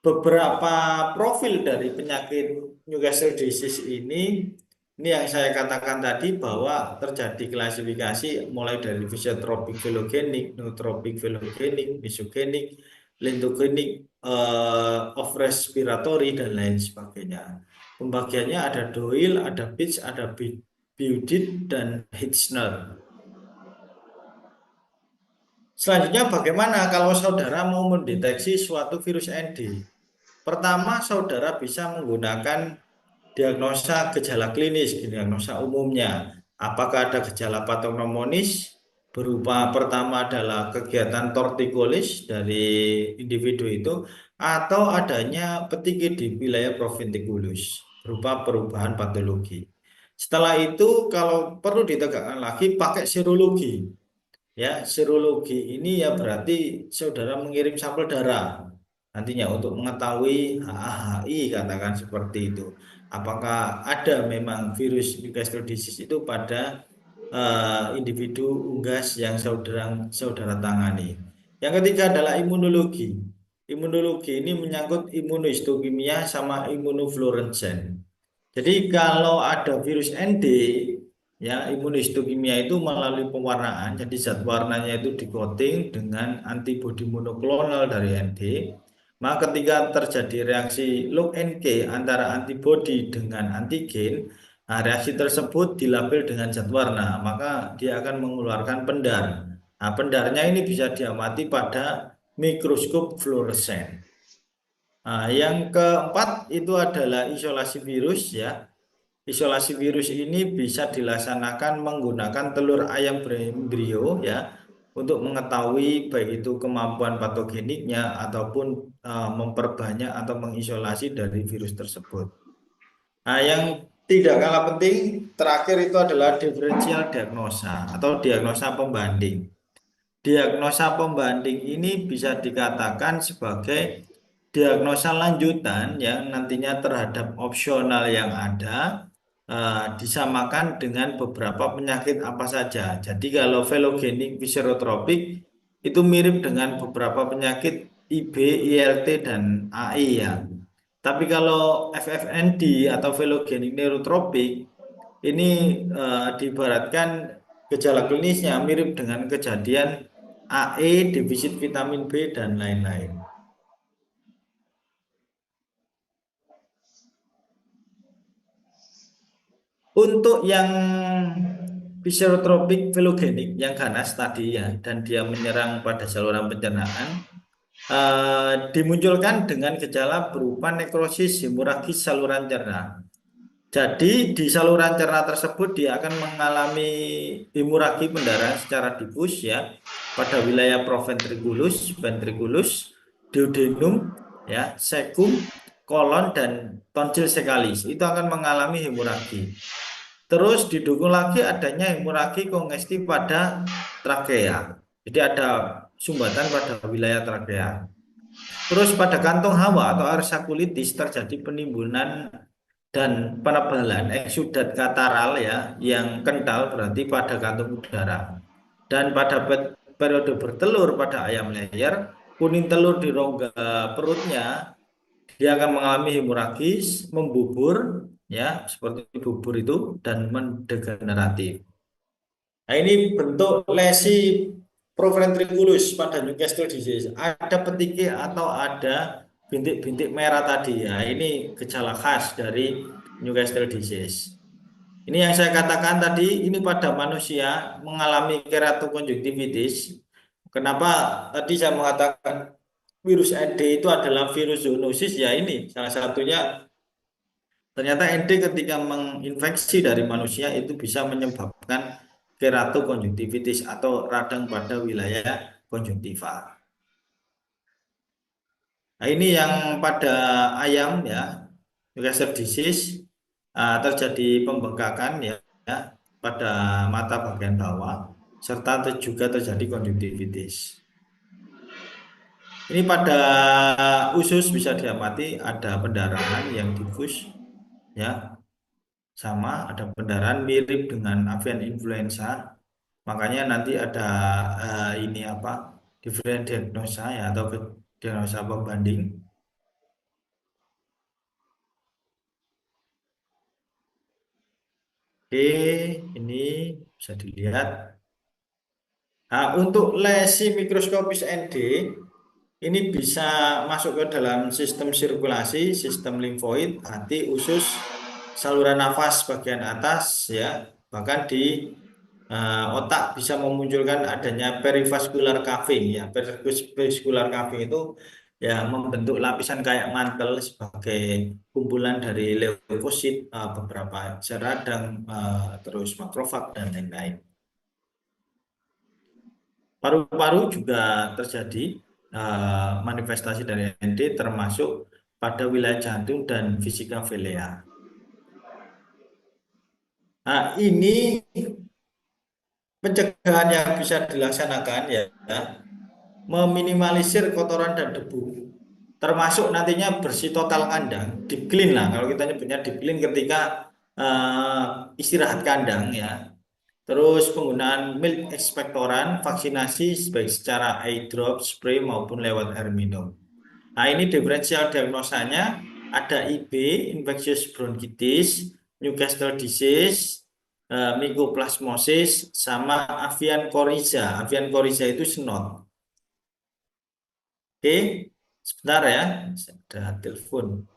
beberapa profil dari penyakit Newcastle disease ini yang saya katakan tadi bahwa terjadi klasifikasi mulai dari fisiotropik filogenik, neutropik filogenik, mesogenik, lintogenik, of respiratory dan lain sebagainya. Pembagiannya ada Doyle, ada Pitts, ada Budit dan Hitchner. Selanjutnya bagaimana kalau saudara mau mendeteksi suatu virus ND? Pertama, saudara bisa menggunakan diagnosa gejala klinis, diagnosa umumnya. Apakah ada gejala patognomonis berupa pertama adalah kegiatan tortikolis dari individu itu atau adanya petiki di wilayah proventriculus berupa perubahan patologi. Setelah itu kalau perlu ditegakkan lagi pakai serologi. Ya, serologi ini ya berarti saudara mengirim sampel darah nantinya untuk mengetahui HAI katakan seperti itu. Apakah ada memang virus Newcastle disease itu pada individu unggas yang saudara saudara tangani. Yang ketiga adalah imunologi. Imunologi ini menyangkut imunohistokimia sama imunofluorescen. Jadi kalau ada virus ND, ya imunohistokimia itu melalui pewarnaan, jadi zat warnanya itu di-coating dengan antibodi monoklonal dari ND. Maka ketika terjadi reaksi lock and key antara antibodi dengan antigen, nah, reaksi tersebut dilabel dengan zat warna, maka dia akan mengeluarkan pendar. Nah, pendarnya ini bisa diamati pada mikroskop fluoresen. Nah, yang keempat itu adalah isolasi virus ya. Isolasi virus ini bisa dilaksanakan menggunakan telur ayam embrio ya untuk mengetahui baik itu kemampuan patogeniknya ataupun memperbanyak atau mengisolasi dari virus tersebut. Nah, yang tidak kalah penting terakhir itu adalah diferensial diagnosa atau diagnosa pembanding. Diagnosa pembanding ini bisa dikatakan sebagai diagnosa lanjutan yang nantinya terhadap opsional yang ada disamakan dengan beberapa penyakit apa saja. Jadi kalau velogenik viscerotropik itu mirip dengan beberapa penyakit IB, ILT dan AI ya. Tapi kalau FFND atau velogenik neurotropik ini diibaratkan gejala klinisnya mirip dengan kejadian AE, defisit vitamin B dan lain-lain. Untuk yang fisiotropik filogenik yang ganas tadi ya dan dia menyerang pada saluran pencernaan dimunculkan dengan gejala berupa nekrosis hemoragis saluran cerna. Jadi di saluran cerna tersebut dia akan mengalami hemoragi pendarahan secara difus ya pada wilayah proventriculus, ventriculus, duodenum ya, cecum, kolon dan tonsil sekalis. Itu akan mengalami hemoragi. Terus didukung lagi adanya hemoragi kongestif pada trakea. Jadi ada sumbatan pada wilayah trakea. Terus pada kantong hawa atau arsakulitis terjadi penimbunan dan penebalan eksudat kataral ya yang kental berarti pada kantung udara. Dan pada periode bertelur pada ayam layar, kuning telur di rongga perutnya dia akan mengalami hemoragis, membubur ya seperti bubur itu dan mendegeneratif. Nah, ini bentuk lesi proventriculus pada Newcastle disease. Ada petiknya atau ada bintik-bintik merah tadi ya. Ini gejala khas dari Newcastle disease. Ini yang saya katakan tadi, ini pada manusia mengalami keratokonjungtivitis. Kenapa tadi saya mengatakan virus ND itu adalah virus zoonosis? Ya ini salah satunya. Ternyata ND ketika menginfeksi dari manusia itu bisa menyebabkan keratokonjungtivitis atau radang pada wilayah konjungtiva. Nah, ini yang pada ayam ya, Newcastle disease terjadi pembengkakan ya, ya pada mata bagian bawah serta juga terjadi konjungtivitis. Ini pada usus bisa diamati ada pendarahan yang difus ya, sama ada pendarahan mirip dengan avian influenza. Makanya nanti ada ini apa different diagnosa ya atau diagnosa pembanding. Oke, ini bisa dilihat. Nah, untuk lesi mikroskopis ND ini bisa masuk ke dalam sistem sirkulasi, sistem limfoid, hati, usus, saluran nafas bagian atas ya, bahkan di otak bisa memunculkan adanya perivascular caving ya. Perivascular caving itu ya membentuk lapisan kayak mantel sebagai kumpulan dari leukosit, beberapa sel radang, terus makrofag dan lain-lain. Paru-paru juga terjadi manifestasi dari ND termasuk pada wilayah jantung dan fisika velea. Nah, ini pencegahan yang bisa dilaksanakan ya, meminimalisir kotoran dan debu. Termasuk nantinya bersih total kandang, deep clean lah kalau kita nyebutnya deep clean ketika istirahat kandang ya. Terus penggunaan milk ekspektoran, vaksinasi baik secara eye drop, spray maupun lewat air minum. Nah, ini diferensial diagnosanya ada IB, infectious bronchitis, Newcastle disease, mycoplasmosis, sama avian coryza. Avian coryza itu snot. Oke, sebentar ya, ada telepon.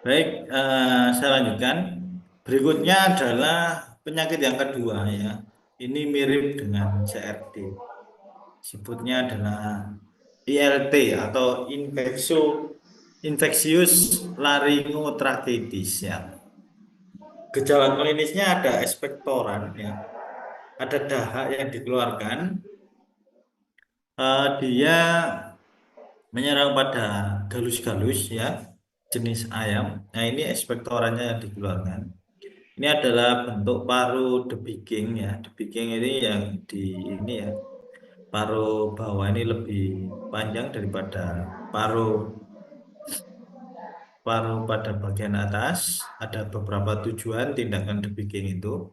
Baik, saya lanjutkan. Berikutnya adalah penyakit yang kedua ya. Ini mirip dengan CRD. Sebutnya adalah ILT atau infeksius laringotrakitis ya. Gejala klinisnya ada ekspektoran ya, ada dahak yang dikeluarkan. Dia menyerang pada galus-galus ya, jenis ayam. Nah, ini ekspektorannya yang dikeluarkan. Ini adalah bentuk paru debiking ya. Debiking ini yang di ini ya. Paru bawah ini lebih panjang daripada paru paru pada bagian atas. Ada beberapa tujuan tindakan debiking itu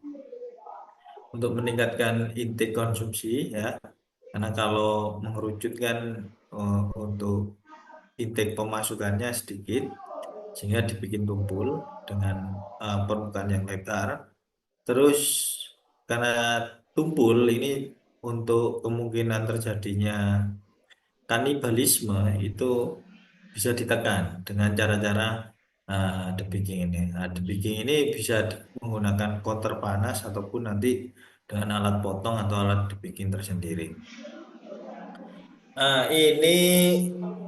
untuk meningkatkan intake konsumsi ya. Karena kalau mengerucutkan untuk intake pemasukannya sedikit sehingga dibikin tumpul dengan permukaan yang lebar. Terus karena tumpul ini untuk kemungkinan terjadinya kanibalisme itu bisa ditekan dengan cara-cara debagging ini. Nah, debagging ini bisa menggunakan counter panas ataupun nanti dengan alat potong atau alat debagging tersendiri. Ini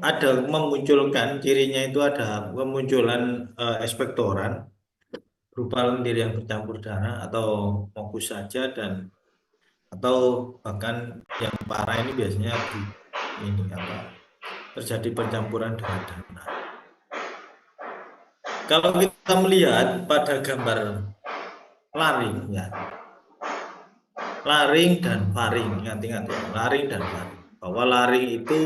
ada memunculkan cirinya itu ada kemunculan ekspektoran berupa lendir yang bercampur darah atau fokus saja dan atau bahkan yang parah ini biasanya ini apa terjadi percampuran dengan darah. Kalau kita melihat pada gambar laring ya, laring dan faring, ingat-ingat ya, laring dan faring. Bahwa laring itu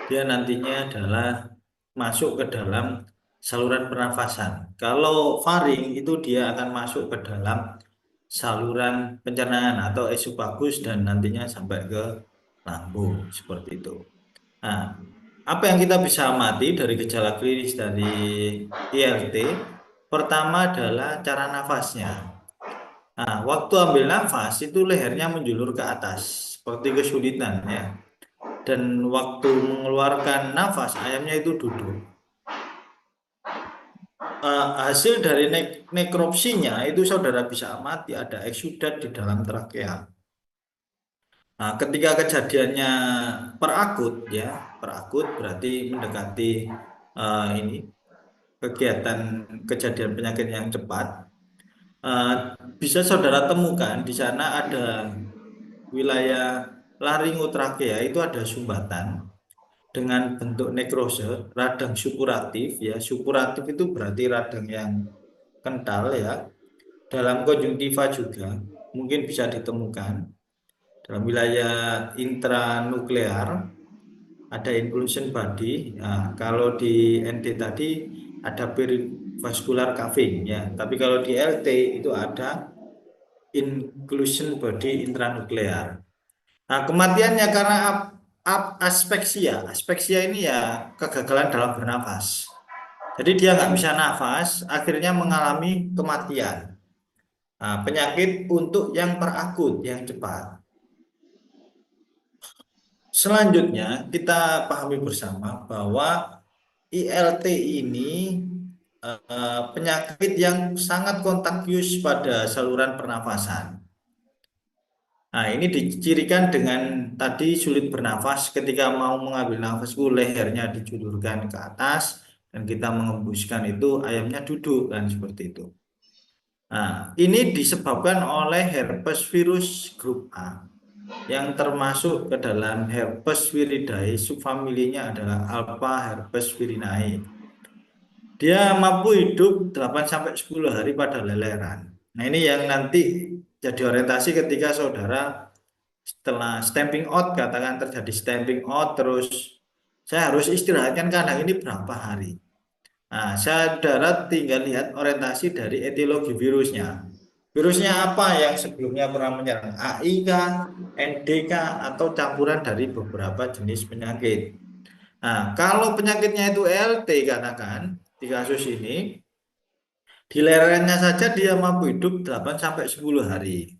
dia nantinya adalah masuk ke dalam saluran pernafasan. Kalau faring itu dia akan masuk ke dalam saluran pencernaan atau esofagus dan nantinya sampai ke lambung seperti itu. Nah, apa yang kita bisa amati dari gejala klinis dari ILT? Pertama adalah cara nafasnya. Nah, waktu ambil nafas itu lehernya menjulur ke atas, seperti kesulitan ya. Dan waktu mengeluarkan nafas, ayamnya itu duduk. Hasil dari nekropsinya itu saudara bisa amati ada eksudat di dalam trakea. Nah, ketika kejadiannya perakut ya, perakut berarti mendekati ini kegiatan kejadian penyakit yang cepat. Eh, Bisa saudara temukan di sana ada wilayah laringotrakea itu ada sumbatan dengan bentuk nekrose, radang supuratif ya. Supuratif itu berarti radang yang kental ya. Dalam konjungtiva juga mungkin bisa ditemukan dalam wilayah intranuklear ada inclusion body. Nah, kalau di ND tadi ada perivascular caving ya. Tapi kalau di LT itu ada inclusion body intranuklear. Nah, kematiannya karena aspeksia. Aspeksia ini ya kegagalan dalam bernafas. Jadi dia nggak bisa nafas, akhirnya mengalami kematian. Nah, penyakit untuk yang perakut, yang cepat. Selanjutnya, kita pahami bersama bahwa ILT ini penyakit yang sangat kontagius pada saluran pernafasan. Nah, ini dicirikan dengan tadi sulit bernafas ketika mau mengambil nafasku lehernya dijulurkan ke atas dan kita mengembuskan itu ayamnya duduk kan seperti itu. Nah, ini disebabkan oleh herpes virus grup A yang termasuk ke dalam herpes viridae, subfamilinya adalah alpha herpes virinae. Dia mampu hidup 8 sampai 10 hari pada leleran. Nah, ini yang nanti jadi orientasi ketika saudara setelah stamping out, katakan terjadi stamping out terus saya harus istirahatkan kandang ini berapa hari. Nah, saudara tinggal lihat orientasi dari etiologi virusnya. Virusnya apa yang sebelumnya pernah menyerang? AI kah, ND kah, atau campuran dari beberapa jenis penyakit. Nah, kalau penyakitnya itu LT katakan di kasus ini, di lerengnya saja dia mampu hidup 8 sampai 10 hari.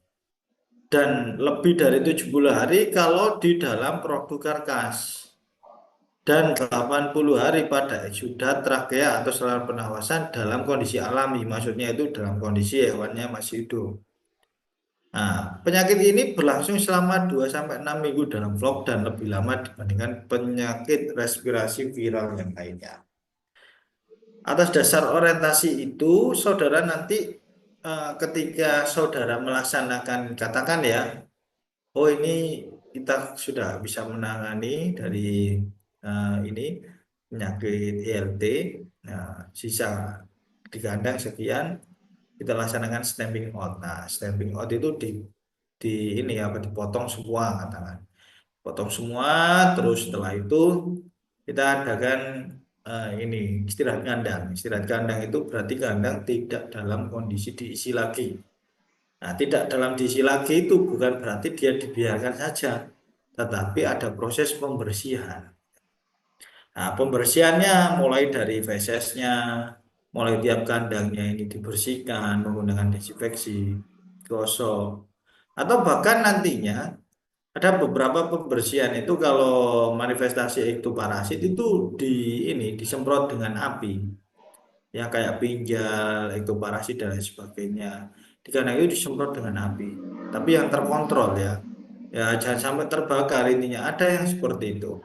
Dan lebih dari 70 hari kalau di dalam produk karkas. dan 80 hari pada eksudat trachea atau saluran pernafasan dalam kondisi alami. Maksudnya itu dalam kondisi hewannya masih hidup. Nah, penyakit ini berlangsung selama 2 sampai 6 minggu dalam flok dan lebih lama dibandingkan penyakit respirasi viral yang lainnya. Atas dasar orientasi itu, saudara nanti ketika saudara melaksanakan, katakan ya, oh ini kita sudah bisa menangani dari ini penyakit ILT. Nah, sisa di kandang sekian kita laksanakan stamping out. Nah, stamping out itu di ini apa dipotong semua katakan. Potong semua, terus setelah itu kita adakan ini istirahat kandang. Istirahat kandang itu berarti kandang tidak dalam kondisi diisi lagi. Nah, tidak dalam diisi lagi itu bukan berarti dia dibiarkan saja, tetapi ada proses pembersihan. Nah, pembersihannya mulai dari fesesnya, mulai tiap kandangnya ini dibersihkan menggunakan desinfeksi, gosok, atau bahkan nantinya ada beberapa pembersihan itu kalau manifestasi ektoparasit itu di ini disemprot dengan api, ya kayak pinjal, ektoparasit dan lain sebagainya. Di kandang itu disemprot dengan api, tapi yang terkontrol ya, ya jangan sampai terbakar intinya. Ada yang seperti itu.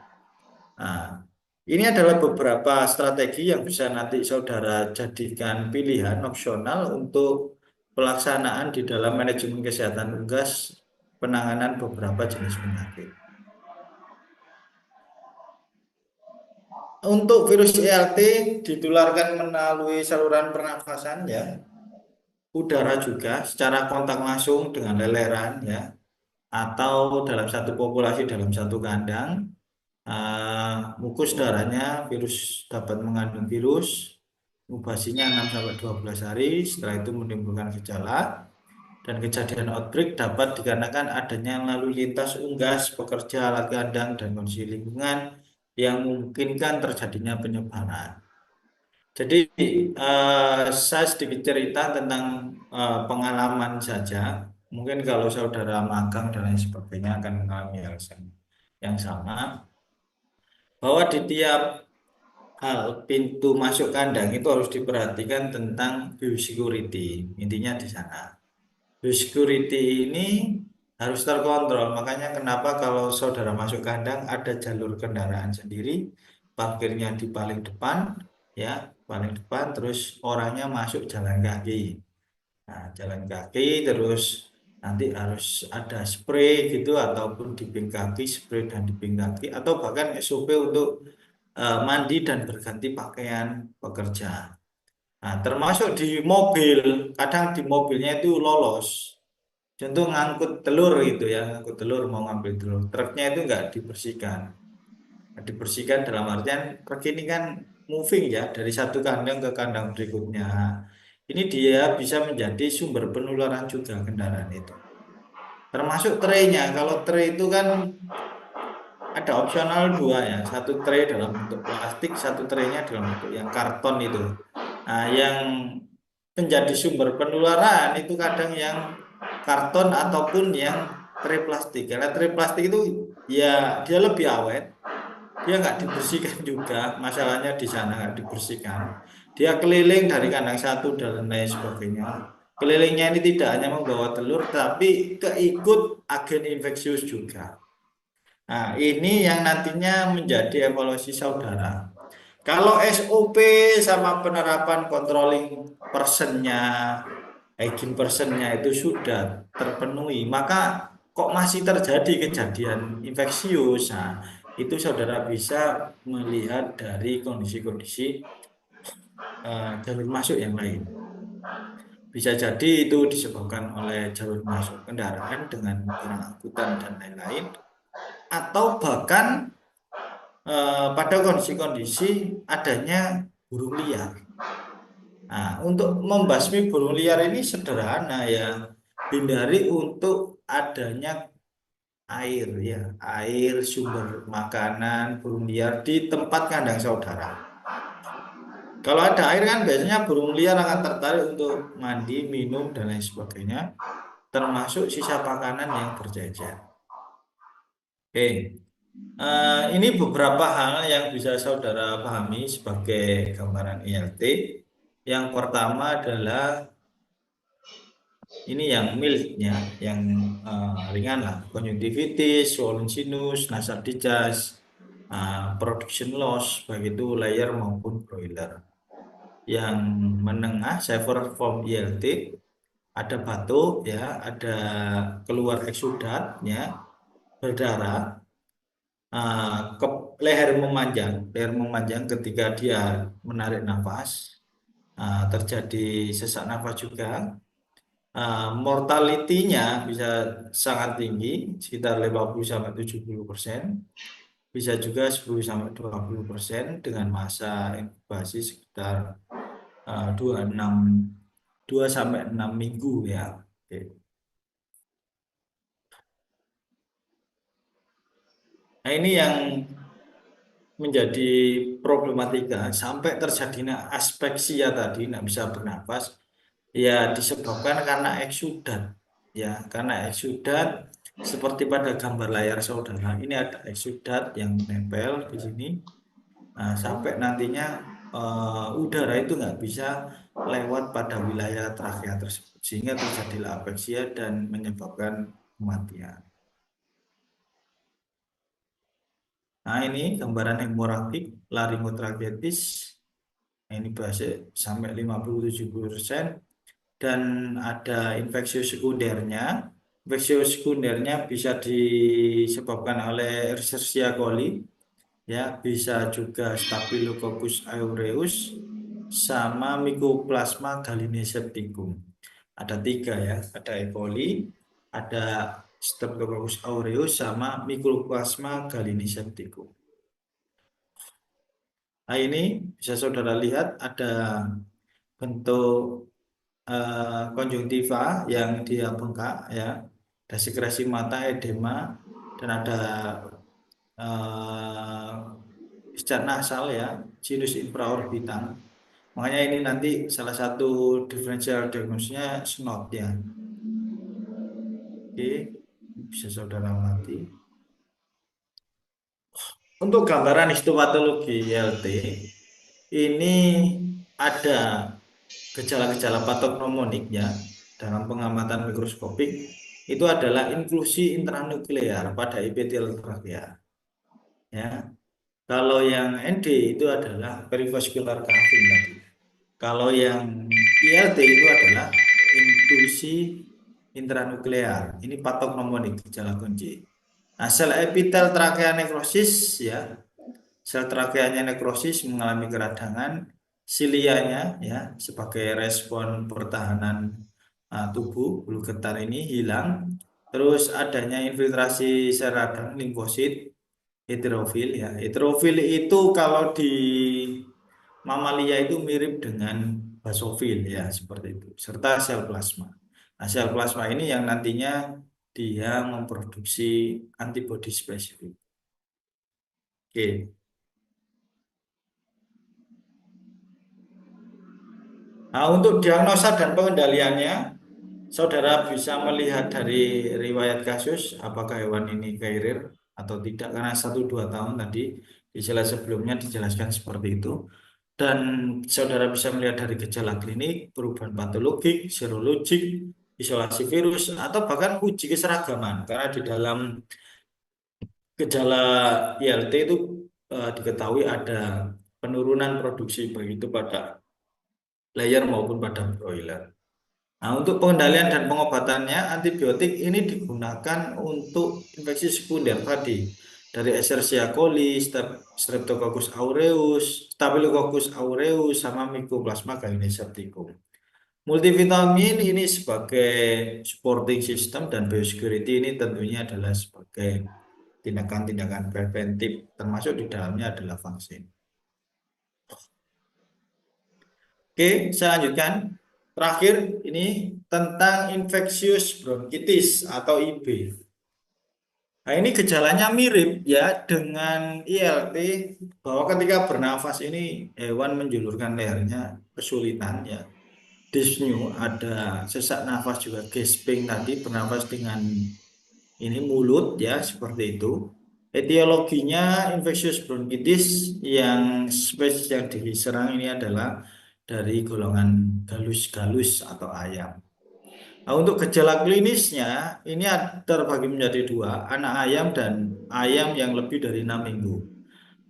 Nah, ini adalah beberapa strategi yang bisa nanti saudara jadikan pilihan opsional untuk pelaksanaan di dalam manajemen kesehatan unggas penanganan beberapa jenis penyakit. Untuk virus ILT ditularkan melalui saluran pernafasan ya, udara juga secara kontak langsung dengan leleran ya, atau dalam satu populasi dalam satu kandang. Mukus darahnya virus dapat mengandung virus, inkubasinya 6 sampai 12 hari, setelah itu menimbulkan gejala dan kejadian outbreak dapat dikarenakan adanya lalu lintas unggas, pekerja, alat kandang dan kondisi lingkungan yang memungkinkan terjadinya penyebaran. Jadi saya sedikit cerita tentang pengalaman saja. Mungkin kalau saudara magang dan lain sebagainya akan mengalami hal yang sama. Bahwa di tiap hal pintu masuk kandang itu harus diperhatikan tentang biosecurity. Intinya di sana. Biosecurity ini harus terkontrol. Makanya kenapa kalau saudara masuk kandang ada jalur kendaraan sendiri, parkirnya di paling depan, ya paling depan, terus orangnya masuk jalan kaki. Nah, jalan kaki terus nanti harus ada spray gitu ataupun dipping kaki, spray dan dipping kaki atau bahkan SOP untuk mandi dan berganti pakaian pekerja. Nah, termasuk di mobil, kadang di mobilnya itu lolos. Contoh ngangkut telur gitu ya, ngangkut telur mau ngambil telur, truknya itu nggak dibersihkan. Nggak dibersihkan dalam artian truk ini kan moving ya dari satu kandang ke kandang berikutnya. Ini dia bisa menjadi sumber penularan juga kendaraan itu. Termasuk traynya, kalau tray itu kan ada opsional dua ya, satu tray dalam bentuk plastik, satu traynya dalam bentuk yang karton itu. Nah, yang menjadi sumber penularan itu kadang yang karton ataupun yang tray plastik. Karena tray plastik itu ya dia lebih awet, dia nggak dibersihkan juga, masalahnya di sana nggak dibersihkan. Dia keliling dari kandang satu dan lain sebagainya. Kelilingnya ini tidak hanya membawa telur, tapi keikut agen infeksius juga. Nah, ini yang nantinya menjadi evaluasi saudara. Kalau SOP sama penerapan controlling personnya, hygiene personnya itu sudah terpenuhi, maka kok masih terjadi kejadian infeksius? Nah, itu saudara bisa melihat dari kondisi-kondisi jalur masuk yang lain. Bisa jadi itu disebabkan oleh jalur masuk kendaraan dengan barang angkutan dan lain-lain, atau bahkan pada kondisi-kondisi adanya burung liar. Nah, untuk membasmi burung liar ini sederhana ya, hindari untuk adanya air ya, air sumber makanan burung liar di tempat kandang saudara. Kalau ada air kan biasanya burung liar akan tertarik untuk mandi, minum dan lain sebagainya, termasuk sisa makanan yang berjejer. Oke. Ini beberapa hal yang bisa saudara pahami sebagai gambaran ILT. Yang pertama adalah ini yang mild-nya, yang ringan lah, konjungtivitis, swollen sinus, nasal discharge, production loss, baik itu layer maupun broiler. Yang menengah, severe form ILT, ada batuk, ya, ada keluar eksudat, ya, berdarah, ke leher memanjang ketika dia menarik nafas, terjadi sesak nafas juga. Mortality-nya bisa sangat tinggi, sekitar 50-70%, bisa juga 10-20% dengan masa inkubasi sekitar 26 2 sampai 6 minggu ya. Oke. Nah, ini yang menjadi problematika sampai terjadinya aspeksia tadi, nggak bisa bernafas, ya disebabkan karena eksudat, ya karena eksudat seperti pada gambar layar saudara ini ada eksudat yang menempel di sini. Nah, sampai nantinya udara itu nggak bisa lewat pada wilayah trakea tersebut sehingga terjadilah apeksia dan menyebabkan kematian. Nah, ini gambaran hemoragik laringotraketis. Nah, ini bahasa sampai 50-70% dan ada infeksi sekundernya. Infeksi sekundernya bisa disebabkan oleh Escherichia coli, ya, bisa juga Staphylococcus aureus sama Mycoplasma gallina-septicum. Ada tiga ya, ada E. coli, ada Staphylococcus aureus sama Mycoplasma gallina-septicum. Nah, ini bisa saudara lihat ada bentuk konjungtiva yang dia bengkak ya, ada sekresi mata, edema, dan ada iscat nasal ya, sinus infraorbitan. Makanya ini nanti salah satu differential diagnosisnya SNOT ya. Oke, bisa saudara amati. Untuk gambaran histopatologi ILT, ini ada gejala-gejala patognomoniknya dalam pengamatan mikroskopik itu adalah inklusi intranuklear pada epithel trakea. Ya, kalau yang ND itu adalah perivascular caving tadi. Kalau yang ILT itu adalah inklusi intranuklear. Ini patognomonik gejala kunci. Nah, sel epitel trakea nekrosis ya, sel trakeanya nekrosis mengalami keradangan, silianya ya sebagai respon pertahanan tubuh bulu getar ini hilang. Terus adanya infiltrasi sel radang limfosit heterofil ya. Heterofil itu kalau di mamalia itu mirip dengan basofil ya seperti itu. Serta sel plasma. Nah, sel plasma ini yang nantinya dia memproduksi antibodi spesifik. Oke. Nah, untuk diagnosa dan pengendaliannya, saudara bisa melihat dari riwayat kasus apakah hewan ini carrier atau tidak karena 1-2 tahun tadi di slide sebelumnya dijelaskan seperti itu. Dan saudara bisa melihat dari gejala klinik, perubahan patologik, serologik, isolasi virus, atau bahkan uji keseragaman. Karena di dalam gejala ILT itu diketahui ada penurunan produksi baik itu pada layer maupun pada broiler. Nah, untuk pengendalian dan pengobatannya, antibiotik ini digunakan untuk infeksi sekunder tadi. Dari Escherichia coli, Streptococcus aureus, Staphylococcus aureus, sama Mycoplasma gallina-septicum. Multivitamin ini sebagai supporting system dan biosecurity ini tentunya adalah sebagai tindakan-tindakan preventif, termasuk di dalamnya adalah vaksin. Oke, saya lanjutkan. Terakhir ini tentang infeksius bronkitis atau IB. Nah, ini gejalanya mirip ya dengan ILT bahwa ketika bernafas ini hewan menjulurkan lehernya kesulitan ya. Dyspnea, ada sesak nafas juga gasping tadi bernafas dengan ini mulut ya seperti itu. Etiologinya infeksius bronkitis yang spesies yang diserang ini adalah dari golongan galus-galus atau ayam. Nah, untuk gejala klinisnya ini terbagi menjadi dua, anak ayam dan ayam yang lebih dari 6 minggu.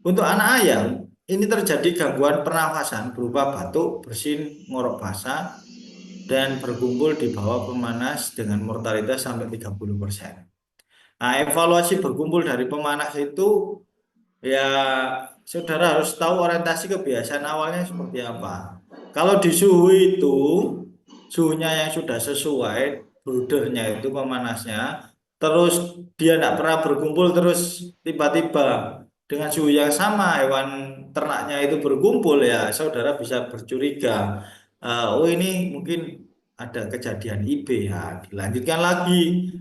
Untuk anak ayam, ini terjadi gangguan pernafasan berupa batuk, bersin, ngorok basah, dan berkumpul di bawah pemanas dengan mortalitas sampai 30%. Nah, evaluasi berkumpul dari pemanas itu ya, saudara harus tahu orientasi kebiasaan awalnya seperti apa. Kalau di suhu itu, suhunya yang sudah sesuai, brudernya itu pemanasnya, terus dia tidak pernah berkumpul, terus tiba-tiba dengan suhu yang sama hewan ternaknya itu berkumpul, ya saudara bisa bercuriga, oh ini mungkin ada kejadian IB ya. Dilanjutkan lagi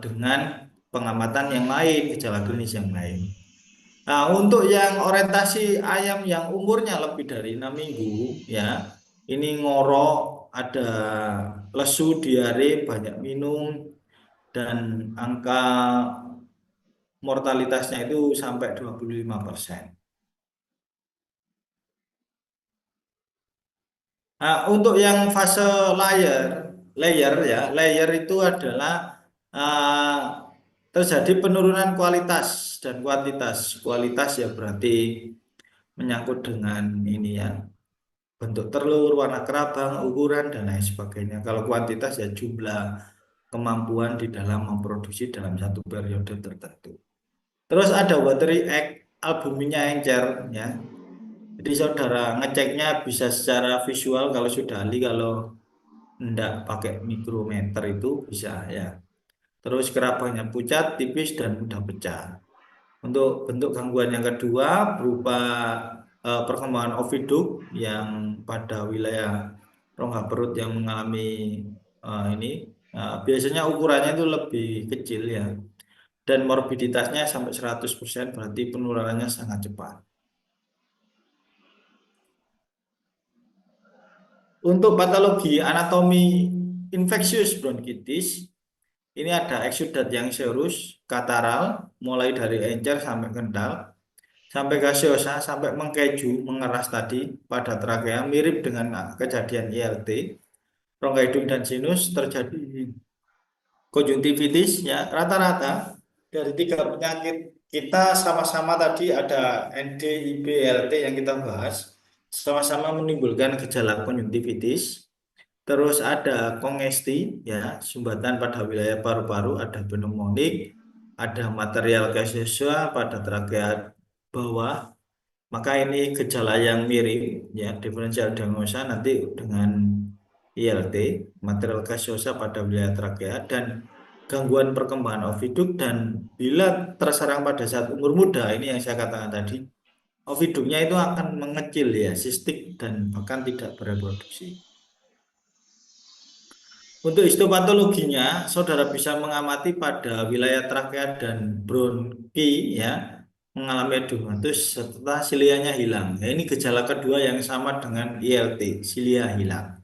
dengan pengamatan yang lain, gejala klinis yang lain. Nah, untuk yang orientasi ayam yang umurnya lebih dari 6 minggu, ya, ini ngorok, ada lesu, diare, banyak minum, dan angka mortalitasnya itu sampai 25%. Nah, untuk yang fase layer ya, layer itu adalah terjadi penurunan kualitas dan kuantitas. Kualitas ya berarti menyangkut dengan ini ya, bentuk telur, warna kerabang, ukuran, dan lain sebagainya. Kalau kuantitas ya jumlah kemampuan di dalam memproduksi dalam satu periode tertentu. Terus ada watery egg, albuminnya encer ya. Jadi saudara ngeceknya bisa secara visual kalau sudah ahli, kalau enggak pakai mikrometer itu bisa ya. Terus kerabangnya pucat, tipis, dan mudah pecah. Untuk bentuk gangguan yang kedua berupa perkembangan oviduk yang pada wilayah rongga perut yang mengalami ini biasanya ukurannya itu lebih kecil ya, dan morbiditasnya sampai 100%, berarti penularannya sangat cepat. Untuk patologi anatomi infeksius bronkitis ini ada eksudat yang serus, kataral, mulai dari encer sampai kental, sampai gaseosa, sampai mengkeju, mengeras tadi pada trakea, mirip dengan kejadian ILT. Rongga hidung dan sinus terjadi konjungtivitis ya, rata-rata dari tiga penyakit kita sama-sama tadi ada ND, IB, LT yang kita bahas, sama-sama menimbulkan gejala konjungtivitis. Terus ada kongesti ya, sumbatan pada wilayah paru-paru, ada pneumonik, ada material gaseosa pada trakea bawah. Maka ini gejala yang mirip ya, diferensial diagnosa nanti dengan ILT, material gaseosa pada wilayah trakea, dan gangguan perkembangan oviduk, dan bila terserang pada saat umur muda, ini yang saya katakan tadi, oviduknya itu akan mengecil ya, sistik, dan bahkan tidak bereproduksi. Untuk histopatologinya, saudara bisa mengamati pada wilayah trakea dan bronki ya, mengalami edematus serta silianya hilang. Ya, ini gejala kedua yang sama dengan ILT, silia hilang.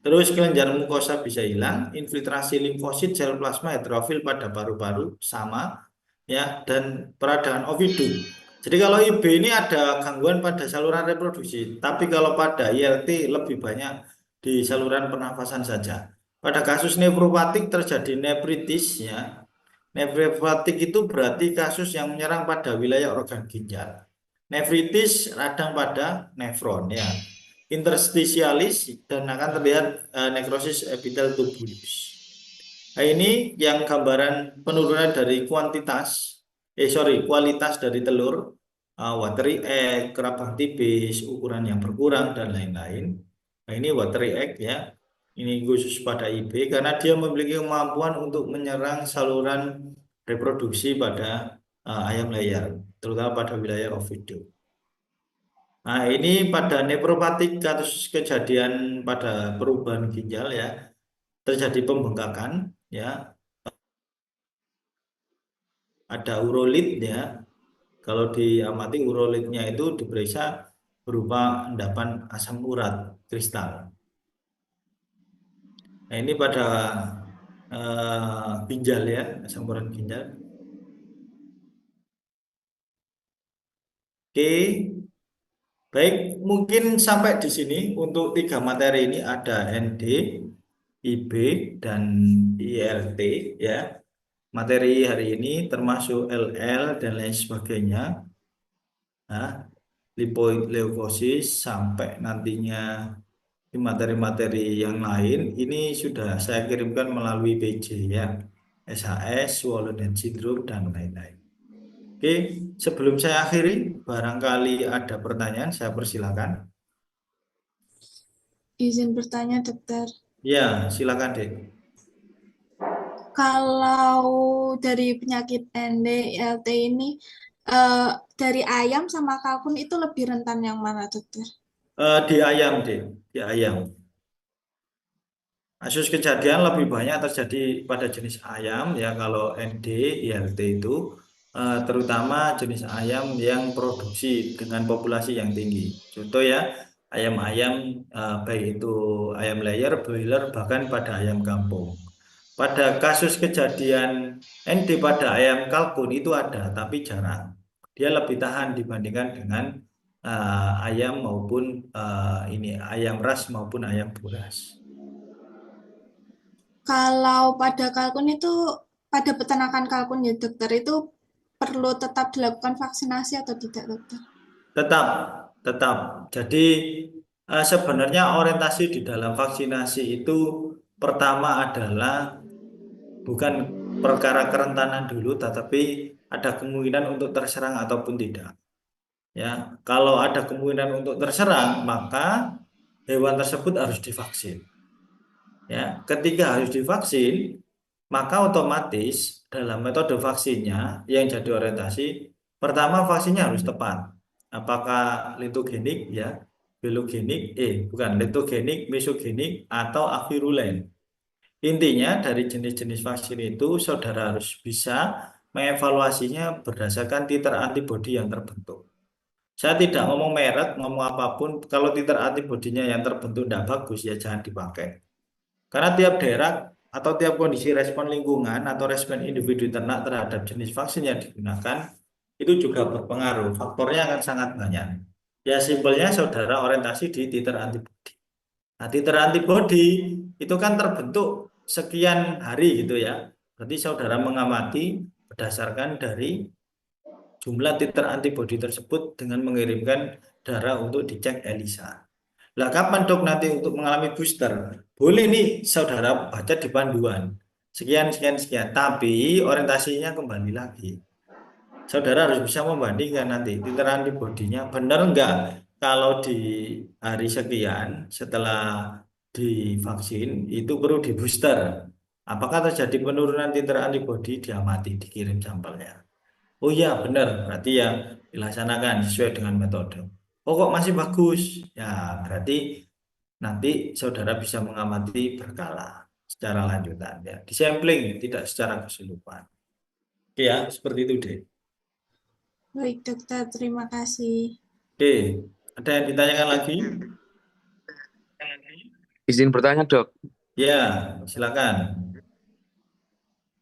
Terus kelenjar mukosa bisa hilang, infiltrasi limfosit, sel plasma, hidrofil pada paru-paru sama ya, dan peradaan ovidum. Jadi kalau IB ini ada gangguan pada saluran reproduksi, tapi kalau pada ILT lebih banyak di saluran pernafasan saja. Pada kasus nefropatik terjadi nefritis ya. Nefropatik itu berarti kasus yang menyerang pada wilayah organ ginjal. Nefritis radang pada nefron ya. Interstitialis, dan akan terlihat nekrosis epitel tubulus. Nah, ini yang gambaran penurunan dari kualitas dari telur, watery egg, kerabang tipis, ukuran yang berkurang, dan lain-lain. Nah, ini watery egg ya. Ini khusus pada IB karena dia memiliki kemampuan untuk menyerang saluran reproduksi pada ayam layar, terutama pada wilayah oviduct. Nah, ini pada nefropatik, kasus kejadian pada perubahan ginjal ya, terjadi pembengkakan ya, ada urolit ya. Kalau diamati urolitnya itu diperiksa berupa endapan asam urat kristal. Nah, ini pada ginjal ya, asam urat ginjal. Oke, baik, mungkin sampai di sini untuk tiga materi ini ada ND, IB, dan ILT ya. Materi hari ini termasuk LL dan lain sebagainya. Nah, lipoid leukosis sampai nantinya di materi-materi yang lain ini sudah saya kirimkan melalui PJ ya. SHS, swollen hand syndrome, dan lain-lain. Oke, sebelum saya akhiri, barangkali ada pertanyaan, saya persilakan. Izin bertanya, dokter. Ya, silakan deh. Kalau dari penyakit NDLT ini, eh, dari ayam sama kalkun itu lebih rentan yang mana, dokter? Di ayam deh, di ayam. Kasus kejadian lebih banyak terjadi pada jenis ayam ya kalau ND, ILT itu terutama jenis ayam yang produksi dengan populasi yang tinggi. Contoh ya, ayam-ayam baik itu ayam layer, broiler, bahkan pada ayam kampung. Pada kasus kejadian ND pada ayam kalkun itu ada, tapi jarang. Dia lebih tahan dibandingkan dengan ayam maupun ini ayam ras maupun ayam buras. Kalau pada kalkun itu, pada peternakan kalkun ya, dokter, itu perlu tetap dilakukan vaksinasi atau tidak, dokter? Tetap, tetap. Jadi sebenarnya orientasi di dalam vaksinasi itu pertama adalah bukan perkara kerentanan dulu, tetapi ada kemungkinan untuk terserang ataupun tidak. Ya, kalau ada kemungkinan untuk terserang, maka hewan tersebut harus divaksin. Ya, ketika harus divaksin, maka otomatis dalam metode vaksinnya yang jadi orientasi, pertama vaksinnya harus tepat. Apakah litogenik ya, biologenik, bukan litogenik, mesogenik atau avirulen. Intinya dari jenis-jenis vaksin itu saudara harus bisa mengevaluasinya berdasarkan titer antibodi yang terbentuk. Saya tidak ngomong merek, ngomong apapun, kalau titer antibodinya yang terbentuk tidak bagus ya jangan dipakai. Karena tiap daerah atau tiap kondisi respon lingkungan atau respon individu ternak terhadap jenis vaksin yang digunakan itu juga berpengaruh. Faktornya akan sangat banyak. Ya simpelnya saudara orientasi di titer antibodi. Nah, titer antibodi itu kan terbentuk sekian hari gitu ya. Berarti saudara mengamati berdasarkan dari jumlah titer antibodi tersebut dengan mengirimkan darah untuk dicek ELISA. Lah kapan dok nanti untuk mengalami booster? Boleh nih saudara baca di panduan. Sekian, sekian, sekian. Tapi orientasinya kembali lagi. Saudara harus bisa membandingkan nanti titer antibodinya benar enggak kalau di hari sekian setelah divaksin itu perlu di booster. Apakah terjadi penurunan titer antibodi? Diamati, dikirim sampelnya. Oh iya benar, berarti ya dilaksanakan sesuai dengan metode. Oh kok masih bagus? Ya berarti nanti saudara bisa mengamati berkala secara lanjutan ya. Disampling tidak secara keseluruhan. Oke ya, seperti itu deh. Baik, dokter. Terima kasih. Oke, ada yang ditanyakan lagi? Izin bertanya dok, Ya, silakan.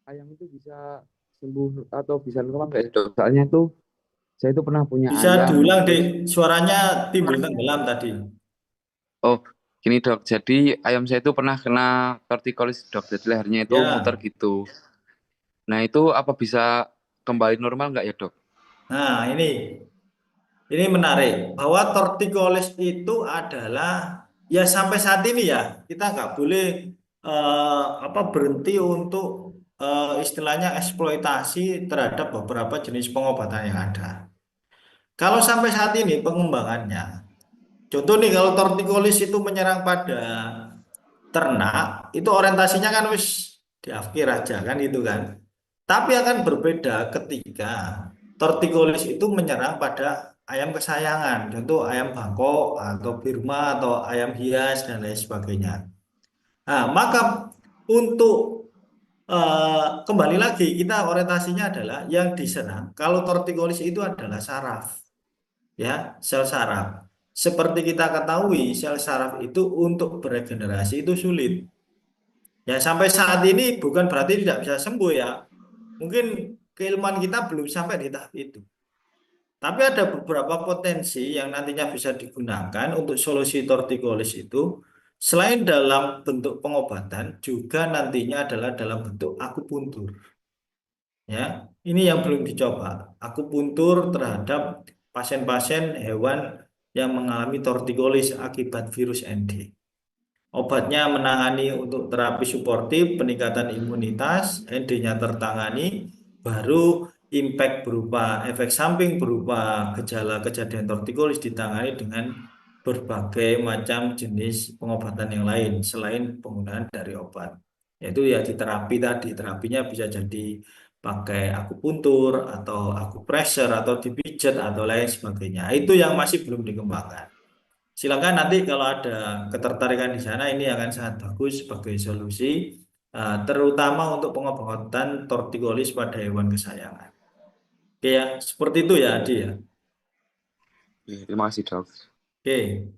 ayam itu bisa sembuh atau bisa normal nggak ya dok? Soalnya itu saya itu pernah punya Bisa ayam, diulang deh, terus suaranya timbul tenggelam tadi. oh gini dok, jadi ayam saya itu pernah kena tortikolis dok, jadi lehernya itu muter Ya, gitu. Nah itu apa bisa kembali normal nggak ya dok? nah ini menarik bahwa tortikolis itu adalah ya sampai saat ini ya kita nggak boleh apa berhenti untuk istilahnya eksploitasi terhadap beberapa jenis pengobatan yang ada. Kalau sampai saat ini pengembangannya, contoh nih kalau tortikolis itu menyerang pada ternak, itu orientasinya kan wis diafkir aja kan itu kan. Tapi akan berbeda ketika tortikolis itu menyerang pada ayam kesayangan, contoh ayam Bangkok atau Birma atau ayam hias dan lain sebagainya. Nah, maka untuk kembali lagi kita orientasinya adalah yang diserang. Kalau tortikolis itu adalah saraf, ya sel saraf. Seperti kita ketahui, sel saraf itu untuk beregenerasi itu sulit. Ya sampai saat ini bukan berarti tidak bisa sembuh ya. Mungkin keilmuan kita belum sampai di tahap itu. Tapi ada beberapa potensi yang nantinya bisa digunakan untuk solusi tortikolis itu, selain dalam bentuk pengobatan, juga nantinya adalah dalam bentuk akupuntur. Ya, ini yang belum dicoba. Akupuntur terhadap pasien-pasien hewan yang mengalami tortikolis akibat virus ND. Obatnya menangani untuk terapi suportif, peningkatan imunitas, ND-nya tertangani, baru impact berupa efek samping berupa gejala kejadian tortikolis ditangani dengan berbagai macam jenis pengobatan yang lain selain penggunaan dari obat. Yaitu ya di terapi tadi, terapinya bisa jadi pakai akupuntur atau akupressure atau dipijat atau lain sebagainya. Itu yang masih belum dikembangkan. Silakan nanti kalau ada ketertarikan di sana ini akan sangat bagus sebagai solusi terutama untuk pengobatan tortikolis pada hewan kesayangan. Oke ya, seperti itu ya Adi ya. Terima kasih dok. Oke,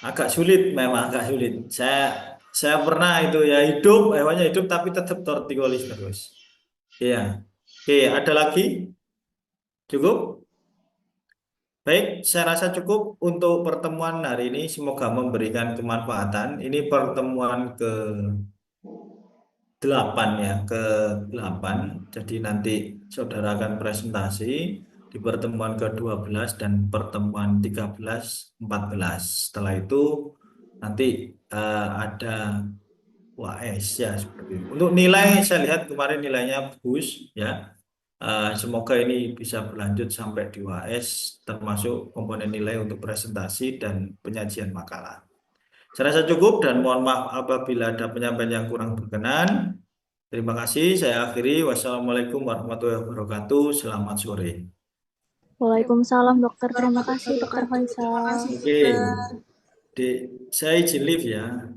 agak sulit memang agak sulit. Saya pernah itu ya hidup hewannya hidup tapi tetap tortikolis terus. Iya. Oke, ada lagi? Cukup? Baik, saya rasa cukup untuk pertemuan hari ini. Semoga memberikan kemanfaatan. Ini pertemuan ke-8 ya, ke-8. Jadi nanti saudara akan presentasi di pertemuan ke-12 dan pertemuan 13, 14. Setelah itu nanti ada UAS ya seperti itu. Untuk nilai saya lihat kemarin nilainya bagus ya. Semoga ini bisa berlanjut sampai di UAS, termasuk komponen nilai untuk presentasi dan penyajian makalah. Saya rasa cukup dan mohon maaf apabila ada penyampaian yang kurang berkenan. Terima kasih, saya akhiri. Wassalamualaikum warahmatullahi wabarakatuh. Selamat sore. Waalaikumsalam dokter. Terima kasih dokter Terima Faisal. kasih Oke, dokter. Dek, saya izin live ya.